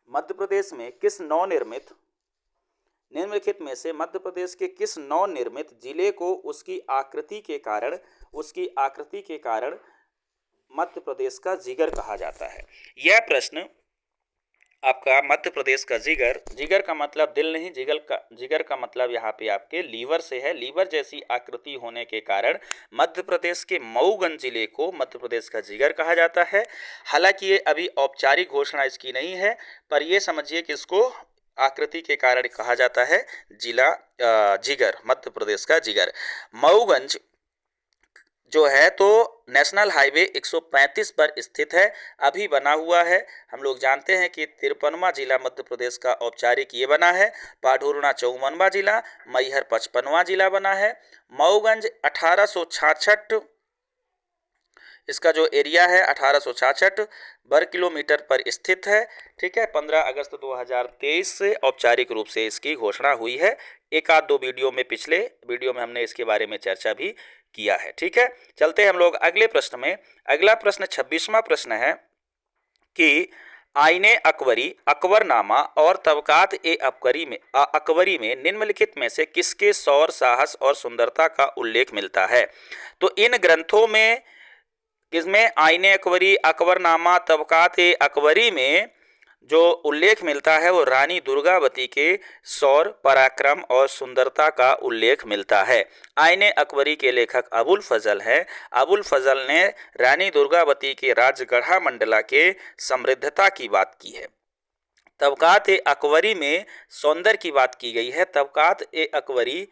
मध्य प्रदेश के किस नवनिर्मित जिले को उसकी आकृति के कारण मध्य प्रदेश का जिगर कहा जाता है? यह प्रश्न आपका मध्य प्रदेश का जिगर का मतलब दिल नहीं, जिगर का मतलब यहाँ पे आपके लीवर से है। लीवर जैसी आकृति होने के कारण मध्य प्रदेश के मऊगंज जिले को मध्य प्रदेश का जिगर कहा जाता है। हालांकि ये अभी औपचारिक घोषणा इसकी नहीं है, पर ये समझिए कि इसको आकृति के कारण कहा जाता है जिला जिगर, मध्य प्रदेश का जिगर। मऊगंज जो है तो नेशनल हाईवे 135 पर स्थित है, अभी बना हुआ है। हम लोग जानते हैं कि 53वां जिला मध्य प्रदेश का औपचारिक ये बना है, पाढुरना 54वां जिला, मैहर 55वां जिला बना है। मऊगंज 1866 इसका जो एरिया है 1866 वर्ग किलोमीटर पर स्थित है। ठीक है, 15 अगस्त 2023 से औपचारिक रूप से इसकी घोषणा हुई है। एक आध दो पिछले वीडियो में हमने इसके बारे में चर्चा भी किया है। ठीक है, चलते हैं हम लोग अगले प्रश्न में। अगला प्रश्न 26वां प्रश्न है कि आईने अकबरी, अकबरनामा और तबकात ए अकबरी में निम्नलिखित में से किसके शौर्य, साहस और सुंदरता का उल्लेख मिलता है? तो इन ग्रंथों में किसमें? आईने अकबरी, अकबरनामा, तबकात ए अकबरी में जो उल्लेख मिलता है वो रानी दुर्गावती के शौर्य, पराक्रम और सुंदरता का उल्लेख मिलता है। आईने अकबरी के लेखक अबुल फजल हैं। अबुल फजल ने रानी दुर्गावती के राजगढ़ा मंडला के समृद्धता की बात की है। तबकात ए अकबरी में सौंदर्य की बात की गई है। तबकात ए अकबरी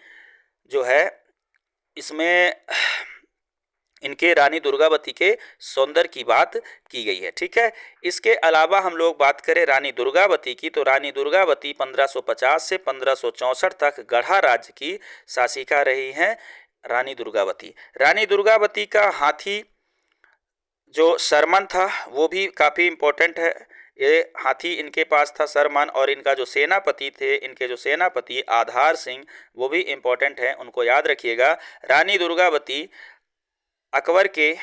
जो है इसमें इनके रानी दुर्गावती के सौंदर्य की बात की गई है। ठीक है, इसके अलावा हम लोग बात करें रानी दुर्गावती की, तो रानी दुर्गावती 1550 से 1564 तक गढ़ा राज्य की शासिका रही हैं। रानी दुर्गावती का हाथी जो सरमन था वो भी काफ़ी इम्पोर्टेंट है। ये हाथी इनके पास था सरमन, और इनका जो सेनापति थे, इनके जो सेनापति आधार सिंह, वो भी इम्पोर्टेंट है, उनको याद रखिएगा। रानी दुर्गावती अकबर के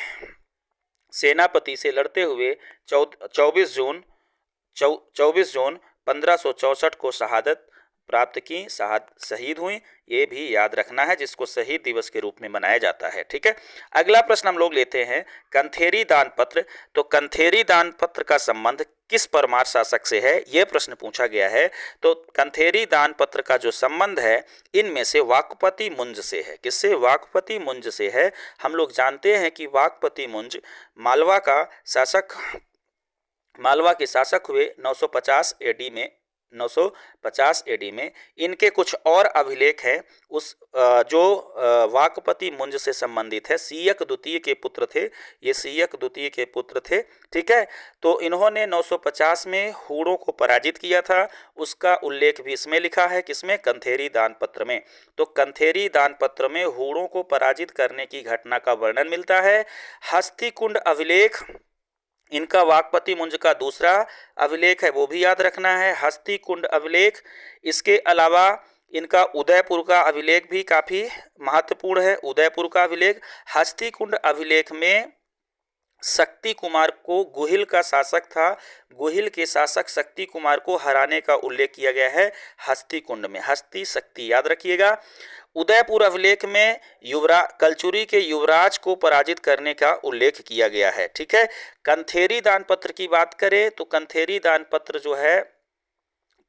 सेनापति से लड़ते हुए 24 जून 1564 को शहादत प्राप्त की, शहीद हुई, ये भी याद रखना है, जिसको शहीद दिवस के रूप में मनाया जाता है। ठीक है, अगला प्रश्न हम लोग लेते हैं कंथेरी दान पत्र। तो कंथेरी दान पत्र का संबंध किस परमार शासक से है, यह प्रश्न पूछा गया है। तो कंथेरी दान पत्र का जो संबंध है इनमें से वाकपति मुंज से है। किससे? वाकपति मुंज से है। हम लोग जानते हैं कि वाकपति मुंज मालवा के शासक हुए 950 एडी में। 950 एडी में इनके कुछ और अभिलेख हैं उस जो वाकपति मुंज से संबंधित है। सीयक द्वितीय के पुत्र थे, ये सीयक द्वितीय के पुत्र थे। ठीक है, तो इन्होंने 950 में हूणों को पराजित किया था। उसका उल्लेख भी इसमें लिखा है, किसमें? कंथेरी दान पत्र में। तो कंथेरी दान पत्र में हूणों को पराजित करने की घटना का वर्णन मिलता है। हस्तिकुंड अभिलेख इनका वाकपति मुंज का दूसरा अभिलेख है, वो भी याद रखना है, हस्तिकुंड अभिलेख। इसके अलावा इनका उदयपुर का अभिलेख भी काफ़ी महत्वपूर्ण है। उदयपुर का अभिलेख, हस्तिकुंड अभिलेख में शक्ति कुमार को, गुहिल का शासक था, गुहिल के शासक शक्ति कुमार को हराने का उल्लेख किया गया है हस्तिकुंड में। हस्ति शक्ति याद रखिएगा। उदयपुर अभिलेख में कलचुरी के युवराज को पराजित करने का उल्लेख किया गया है। ठीक है, कंथेरी दान पत्र की बात करें तो कंथेरी दान पत्र जो है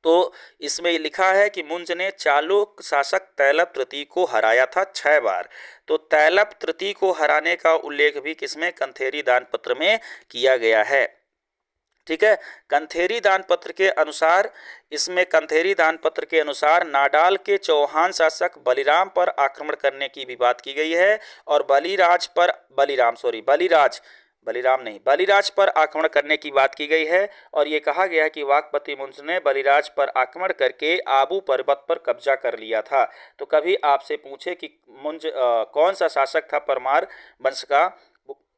तो इसमें लिखा है कि मुंज ने चालुक्य शासक तैलप तृतीय को हराया था 6 बार। तो तैलप तृतीय को हराने का उल्लेख भी किसमें? कंथेरी दान पत्र में किया गया है। ठीक है, कंथेरी दान पत्र के अनुसार, इसमें कंथेरी दान पत्र के अनुसार नाडाल के चौहान शासक बलिराम पर आक्रमण करने की भी बात की गई है और बलिराज पर आक्रमण करने की बात की गई है। और ये कहा गया कि वाकपति मुंज ने बलिराज पर आक्रमण करके आबू पर्वत पर कब्जा कर लिया था। तो कभी आपसे पूछे कि मुंज कौन सा शासक था, परमार वंश का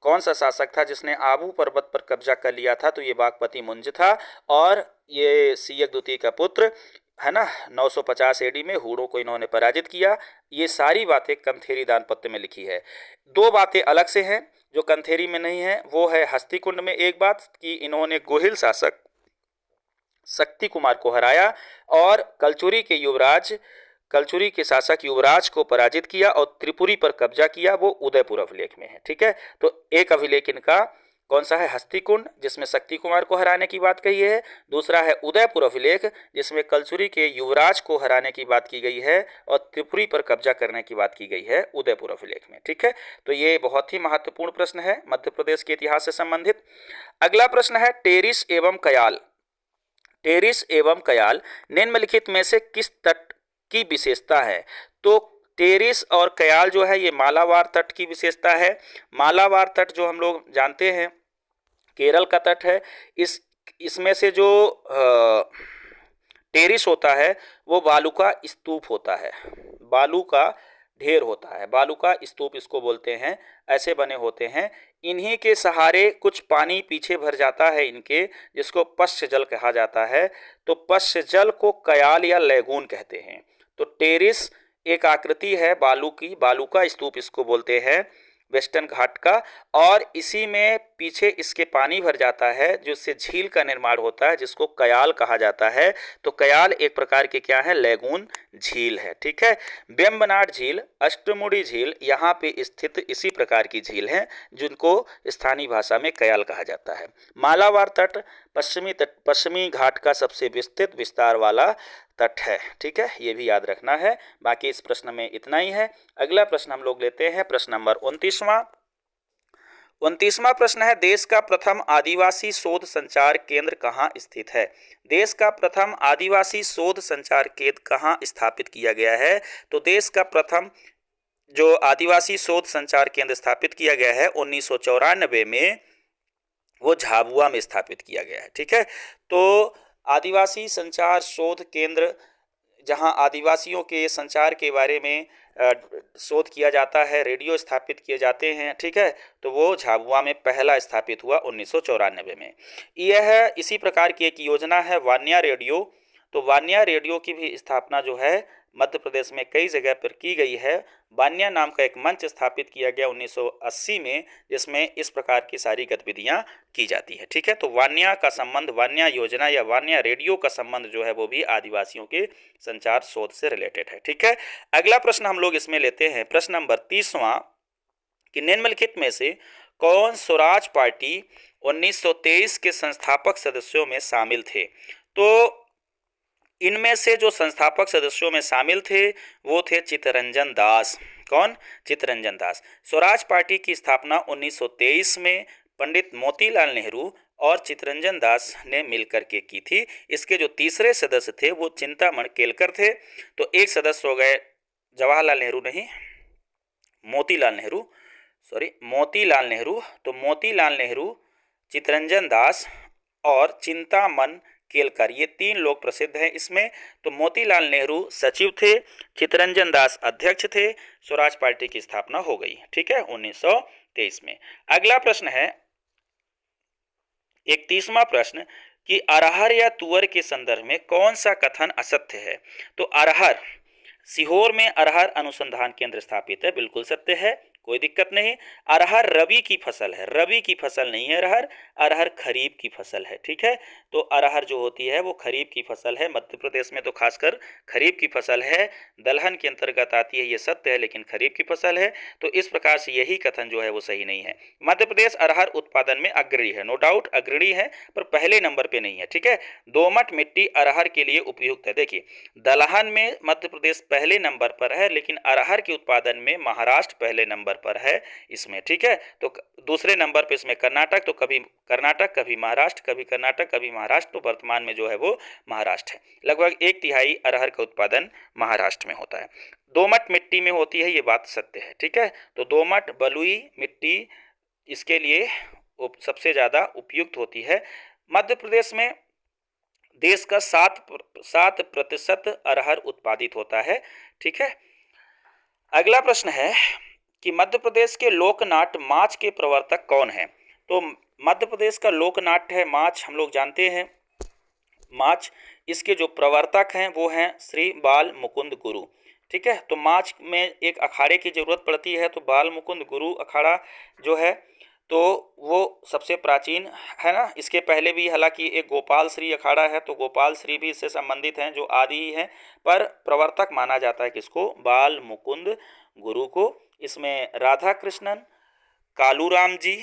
कौन सा शासक था जिसने आबू पर्वत पर कब्जा कर लिया था, तो ये वाकपति मुंज था। और ये सीयक द्वितीय का पुत्र है ना, 950 एडी में हूणों को इन्होंने पराजित किया। ये सारी बातें कंथेरी दान पत्र में लिखी है। 2 बातें अलग से हैं जो कंथेरी में नहीं है, वो है हस्तिकुंड में एक बात कि इन्होंने गुहिल शासक शक्ति कुमार को हराया और कलचुरी के शासक युवराज को पराजित किया और त्रिपुरी पर कब्जा किया, वो उदयपुर अभिलेख में है। ठीक है, तो एक अभिलेख इनका कौन सा है? हस्तिकुंड, जिसमें शक्ति कुमार को हराने की बात कही है। दूसरा है उदयपुर अभिलेख, जिसमें कलचुरी के युवराज को हराने की बात की गई है और त्रिपुरी पर कब्जा करने की बात की गई है उदयपुर अभिलेख में। ठीक है, तो ये बहुत ही महत्वपूर्ण प्रश्न है मध्य प्रदेश के इतिहास से संबंधित। अगला प्रश्न है टेरिस एवं कयाल। टेरिस एवं कयाल निम्नलिखित में से किस तट की विशेषता है? तो टेरिस और कयाल जो है ये मालाबार तट की विशेषता है। मालाबार तट जो हम लोग जानते हैं केरल का तट है। इसमें से जो टेरिस होता है वो बालू का स्तूप होता है, बालू का ढेर होता है, बालू का स्तूप इसको बोलते हैं, ऐसे बने होते हैं। इन्हीं के सहारे कुछ पानी पीछे भर जाता है इनके, जिसको पश्च जल कहा जाता है। तो पश्च जल को कयाल या लैगून कहते हैं। तो टेरिस एक आकृति है बालू की, बालू का स्तूप इसको बोलते हैं वेस्टर्न घाट का, और इसी में पीछे इसके पानी भर जाता है जिससे झील का निर्माण होता है, जिसको कयाल कहा जाता है। तो कयाल एक प्रकार के क्या है? लैगून झील है। ठीक है, वेम्बनाड झील, अष्टमुड़ी झील यहाँ पे स्थित इसी प्रकार की झील है जिनको स्थानीय भाषा में कयाल कहा जाता है। मालाबार तट पश्चिमी घाट का सबसे विस्तृत विस्तार वाला तट है। ठीक है, ये भी याद रखना है। बाकी इस प्रश्न में इतना ही है। अगला प्रश्न हम लोग लेते हैं, प्रश्न नंबर 29वां प्रश्न है, देश का प्रथम आदिवासी शोध संचार केंद्र कहाँ स्थित है? देश का प्रथम आदिवासी शोध संचार केंद्र कहाँ स्थापित किया गया है? तो देश का प्रथम जो आदिवासी शोध संचार केंद्र स्थापित किया गया है 1994 में, वो झाबुआ में स्थापित किया गया है। ठीक है, तो आदिवासी संचार शोध केंद्र जहां आदिवासियों के संचार के बारे में शोध किया जाता है, रेडियो स्थापित किए जाते हैं। ठीक है, तो वो झाबुआ में पहला स्थापित हुआ 1994 में। यह इसी प्रकार की एक योजना है वान्या रेडियो। तो वान्या रेडियो की भी स्थापना जो है मध्य प्रदेश में कई जगह पर की गई है। वान्या नाम का एक मंच स्थापित किया गया 1980 में, जिसमें इस प्रकार की सारी गतिविधियां की जाती है। ठीक है, तो वान्या का संबंध, वान्या योजना या वान्या रेडियो का संबंध जो है वो भी आदिवासियों के संचार शोध से रिलेटेड है। ठीक है, अगला प्रश्न हम लोग इसमें लेते हैं, प्रश्न नंबर 30वां, कि निम्नलिखित में से कौन स्वराज पार्टी 1923 के संस्थापक सदस्यों में शामिल थे। तो इनमें से जो संस्थापक सदस्यों में शामिल थे वो थे चित्तरंजन दास। कौन? चित्तरंजन दास। स्वराज पार्टी की स्थापना 1923 में पंडित मोतीलाल नेहरू और चित्तरंजन दास ने मिलकर के की थी। इसके जो तीसरे सदस्य थे वो चिंतामण केलकर थे। तो एक सदस्य हो गए जवाहरलाल नेहरू, नहीं मोतीलाल नेहरू, मोतीलाल नेहरू। तो मोतीलाल नेहरू, चित्तरंजन दास और चिंतामण केलकर, ये 3 लोग प्रसिद्ध हैं इसमें। तो मोतीलाल नेहरू सचिव थे, चित्तरंजन दास अध्यक्ष थे, स्वराज पार्टी की स्थापना हो गई। ठीक है, 1923 में। अगला प्रश्न है 31वां प्रश्न, कि अरहर या तुअर के संदर्भ में कौन सा कथन असत्य है। तो अरहर, सीहोर में अरहर अनुसंधान केंद्र स्थापित है, बिल्कुल सत्य है, कोई दिक्कत नहीं। अरहर रबी की फसल है, रबी की फसल नहीं है अरहर, अरहर खरीफ की फसल है। ठीक है, तो अरहर जो होती है वो खरीफ की फसल है। मध्य प्रदेश में तो खासकर खरीफ की फसल है, दलहन के अंतर्गत आती है, ये सत्य है, लेकिन खरीफ की फसल है। तो इस प्रकार से यही कथन जो है वो सही नहीं है। मध्य प्रदेश अरहर उत्पादन में अग्रणी है, नो डाउट अग्रणी है, पर पहले नंबर पे नहीं है। ठीक है, दोमट मिट्टी अरहर के लिए उपयुक्त है। देखिए, दलहन में मध्य प्रदेश पहले नंबर पर है, लेकिन अरहर के उत्पादन में महाराष्ट्र पहले नंबर पर है इसमें। ठीक है, तो दूसरे नंबर पे इसमें कर्नाटक, तो कभी कर्नाटक कभी महाराष्ट्र, कभी कर्नाटक कभी महाराष्ट्र, तो वर्तमान में जो है वो महाराष्ट्र है। लगभग 1/3 अरहर का उत्पादन महाराष्ट्र में होता है। दोमट मिट्टी में होती है, ये बात सत्य है। ठीक है, तो दोमट बलुई मिट्टी इसके लिए सबसे ज्यादा उपयुक्त होती है। मध्य प्रदेश में देश का 7% अरहर उत्पादित होता है। ठीक है, अगला प्रश्न है कि मध्य प्रदेश के लोकनाट्य माच के प्रवर्तक कौन है। तो मध्य प्रदेश का लोकनाट्य है माच, हम लोग जानते हैं माच, इसके जो प्रवर्तक हैं वो हैं श्री बाल मुकुंद गुरु। ठीक है, तो माच में एक अखाड़े की जरूरत पड़ती है, तो बाल मुकुंद गुरु अखाड़ा जो है तो वो सबसे प्राचीन है ना। इसके पहले भी हालांकि एक गोपाल श्री अखाड़ा है, तो गोपाल श्री भी इससे संबंधित हैं, जो आदि ही हैं, पर प्रवर्तक माना जाता है किसको? बाल मुकुंद गुरु को। इसमें राधा कृष्णन, कालूराम जी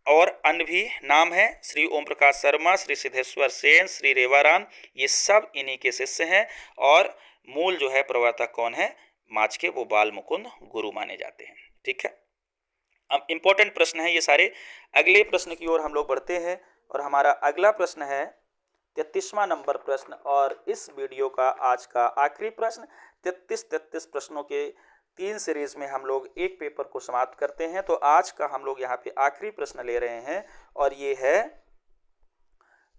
और अन्य भी नाम है, श्री ओम प्रकाश शर्मा, श्री सिद्धेश्वर सेन, श्री रेवाराम, ये सब इन्हीं के शिष्य हैं। और मूल जो है प्रवर्तक कौन है माच के, वो बाल मुकुंद गुरु माने जाते हैं। ठीक है, अब इंपॉर्टेंट प्रश्न है ये सारे। अगले प्रश्न की ओर हम लोग बढ़ते हैं, और हमारा अगला प्रश्न है 33वां नंबर प्रश्न, और इस वीडियो का आज का आखिरी प्रश्न। 33 प्रश्नों के 3 सीरीज में हम लोग एक पेपर को समाप्त करते हैं। तो आज का हम लोग यहाँ पे आखिरी प्रश्न ले रहे हैं, और ये है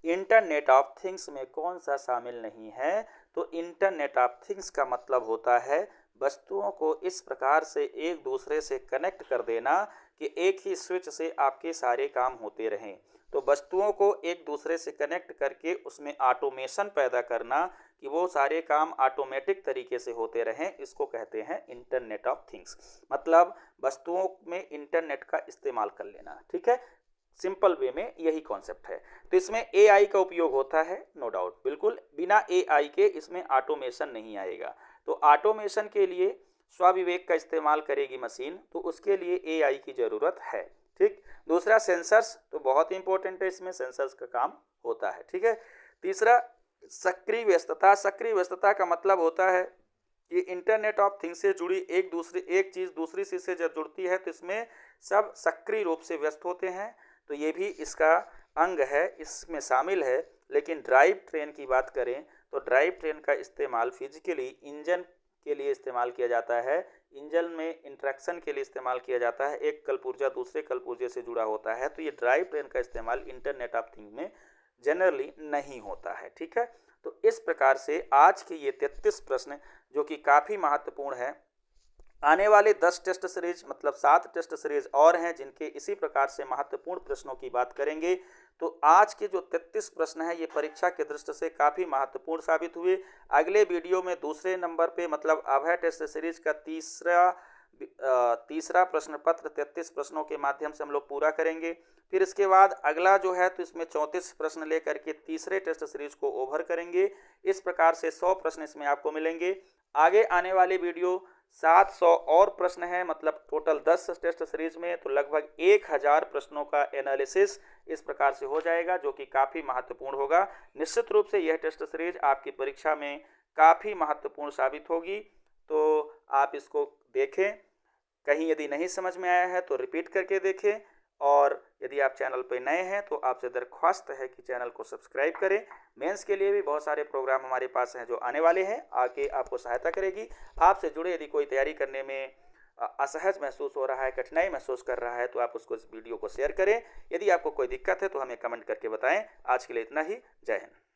इंटरनेट ऑफ थिंग्स में कौन सा शामिल नहीं है। तो इंटरनेट ऑफ थिंग्स का मतलब होता है वस्तुओं को इस प्रकार से एक दूसरे से कनेक्ट कर देना कि एक ही स्विच से आपके सारे काम होते रहें। तो वस्तुओं को एक दूसरे से कनेक्ट करके उसमें ऑटोमेशन पैदा करना कि वो सारे काम ऑटोमेटिक तरीके से होते रहें, इसको कहते हैं इंटरनेट ऑफ थिंग्स। मतलब वस्तुओं में इंटरनेट का इस्तेमाल कर लेना। ठीक है, सिंपल वे में यही कॉन्सेप्ट है। तो इसमें एआई का उपयोग होता है, नो डाउट, बिल्कुल बिना एआई के इसमें ऑटोमेशन नहीं आएगा। तो ऑटोमेशन के लिए स्वविवेक का इस्तेमाल करेगी मशीन, तो उसके लिए एआई की ज़रूरत है। ठीक, दूसरा सेंसर्स, तो बहुत इंपॉर्टेंट है, इसमें सेंसर्स का काम होता है। ठीक है, तीसरा सक्रिय व्यस्तता। सक्रिय व्यस्तता का मतलब होता है कि इंटरनेट ऑफ थिंग्स से जुड़ी एक चीज़ दूसरी चीज़ से जब जुड़ती है तो इसमें सब सक्रिय रूप से व्यस्त होते हैं, तो ये भी इसका अंग है, इसमें शामिल है। लेकिन ड्राइव ट्रेन की बात करें तो ड्राइव ट्रेन का इस्तेमाल फिजिकली इंजन के लिए इस्तेमाल किया जाता है, इंजन में इंट्रैक्शन के लिए इस्तेमाल किया जाता है, एक कलपुर्जा दूसरे कलपुर्जे से जुड़ा होता है। तो ये ड्राइव ट्रेन का इस्तेमाल इंटरनेट ऑफ थिंग में जनरली नहीं होता है। ठीक है, तो इस प्रकार से आज के ये 33 प्रश्न जो कि काफ़ी महत्वपूर्ण है, आने वाले 10 टेस्ट सीरीज मतलब 7 टेस्ट सीरीज और हैं जिनके इसी प्रकार से महत्वपूर्ण प्रश्नों की बात करेंगे। तो आज के जो 33 प्रश्न हैं ये परीक्षा की दृष्टि से काफ़ी महत्वपूर्ण साबित हुए। अगले वीडियो में दूसरे नंबर पे मतलब अभय टेस्ट सीरीज का तीसरा प्रश्न पत्र 33 प्रश्नों के माध्यम से हम लोग पूरा करेंगे। फिर इसके बाद अगला जो है तो इसमें 34 प्रश्न लेकर के तीसरे टेस्ट सीरीज को ओवर करेंगे। इस प्रकार से 100 प्रश्न इसमें आपको मिलेंगे। आगे आने वाले वीडियो 700 और प्रश्न हैं मतलब टोटल 10 टेस्ट सीरीज में, तो लगभग 1000 प्रश्नों का एनालिसिस इस प्रकार से हो जाएगा जो कि काफ़ी महत्वपूर्ण होगा। निश्चित रूप से यह टेस्ट सीरीज आपकी परीक्षा में काफ़ी महत्वपूर्ण साबित होगी, तो आप इसको देखें। कहीं यदि नहीं समझ में आया है तो रिपीट करके देखें, और यदि आप चैनल पर नए हैं तो आपसे दरख्वास्त है कि चैनल को सब्सक्राइब करें। मेंस के लिए भी बहुत सारे प्रोग्राम हमारे पास हैं जो आने वाले हैं, आके आपको सहायता करेगी। आपसे जुड़े यदि कोई तैयारी करने में असहज महसूस हो रहा है, कठिनाई महसूस कर रहा है, तो आप उसको इस वीडियो को शेयर करें। यदि आपको कोई दिक्कत है तो हमें कमेंट करके बताएं। आज के लिए इतना ही। जय हिंद।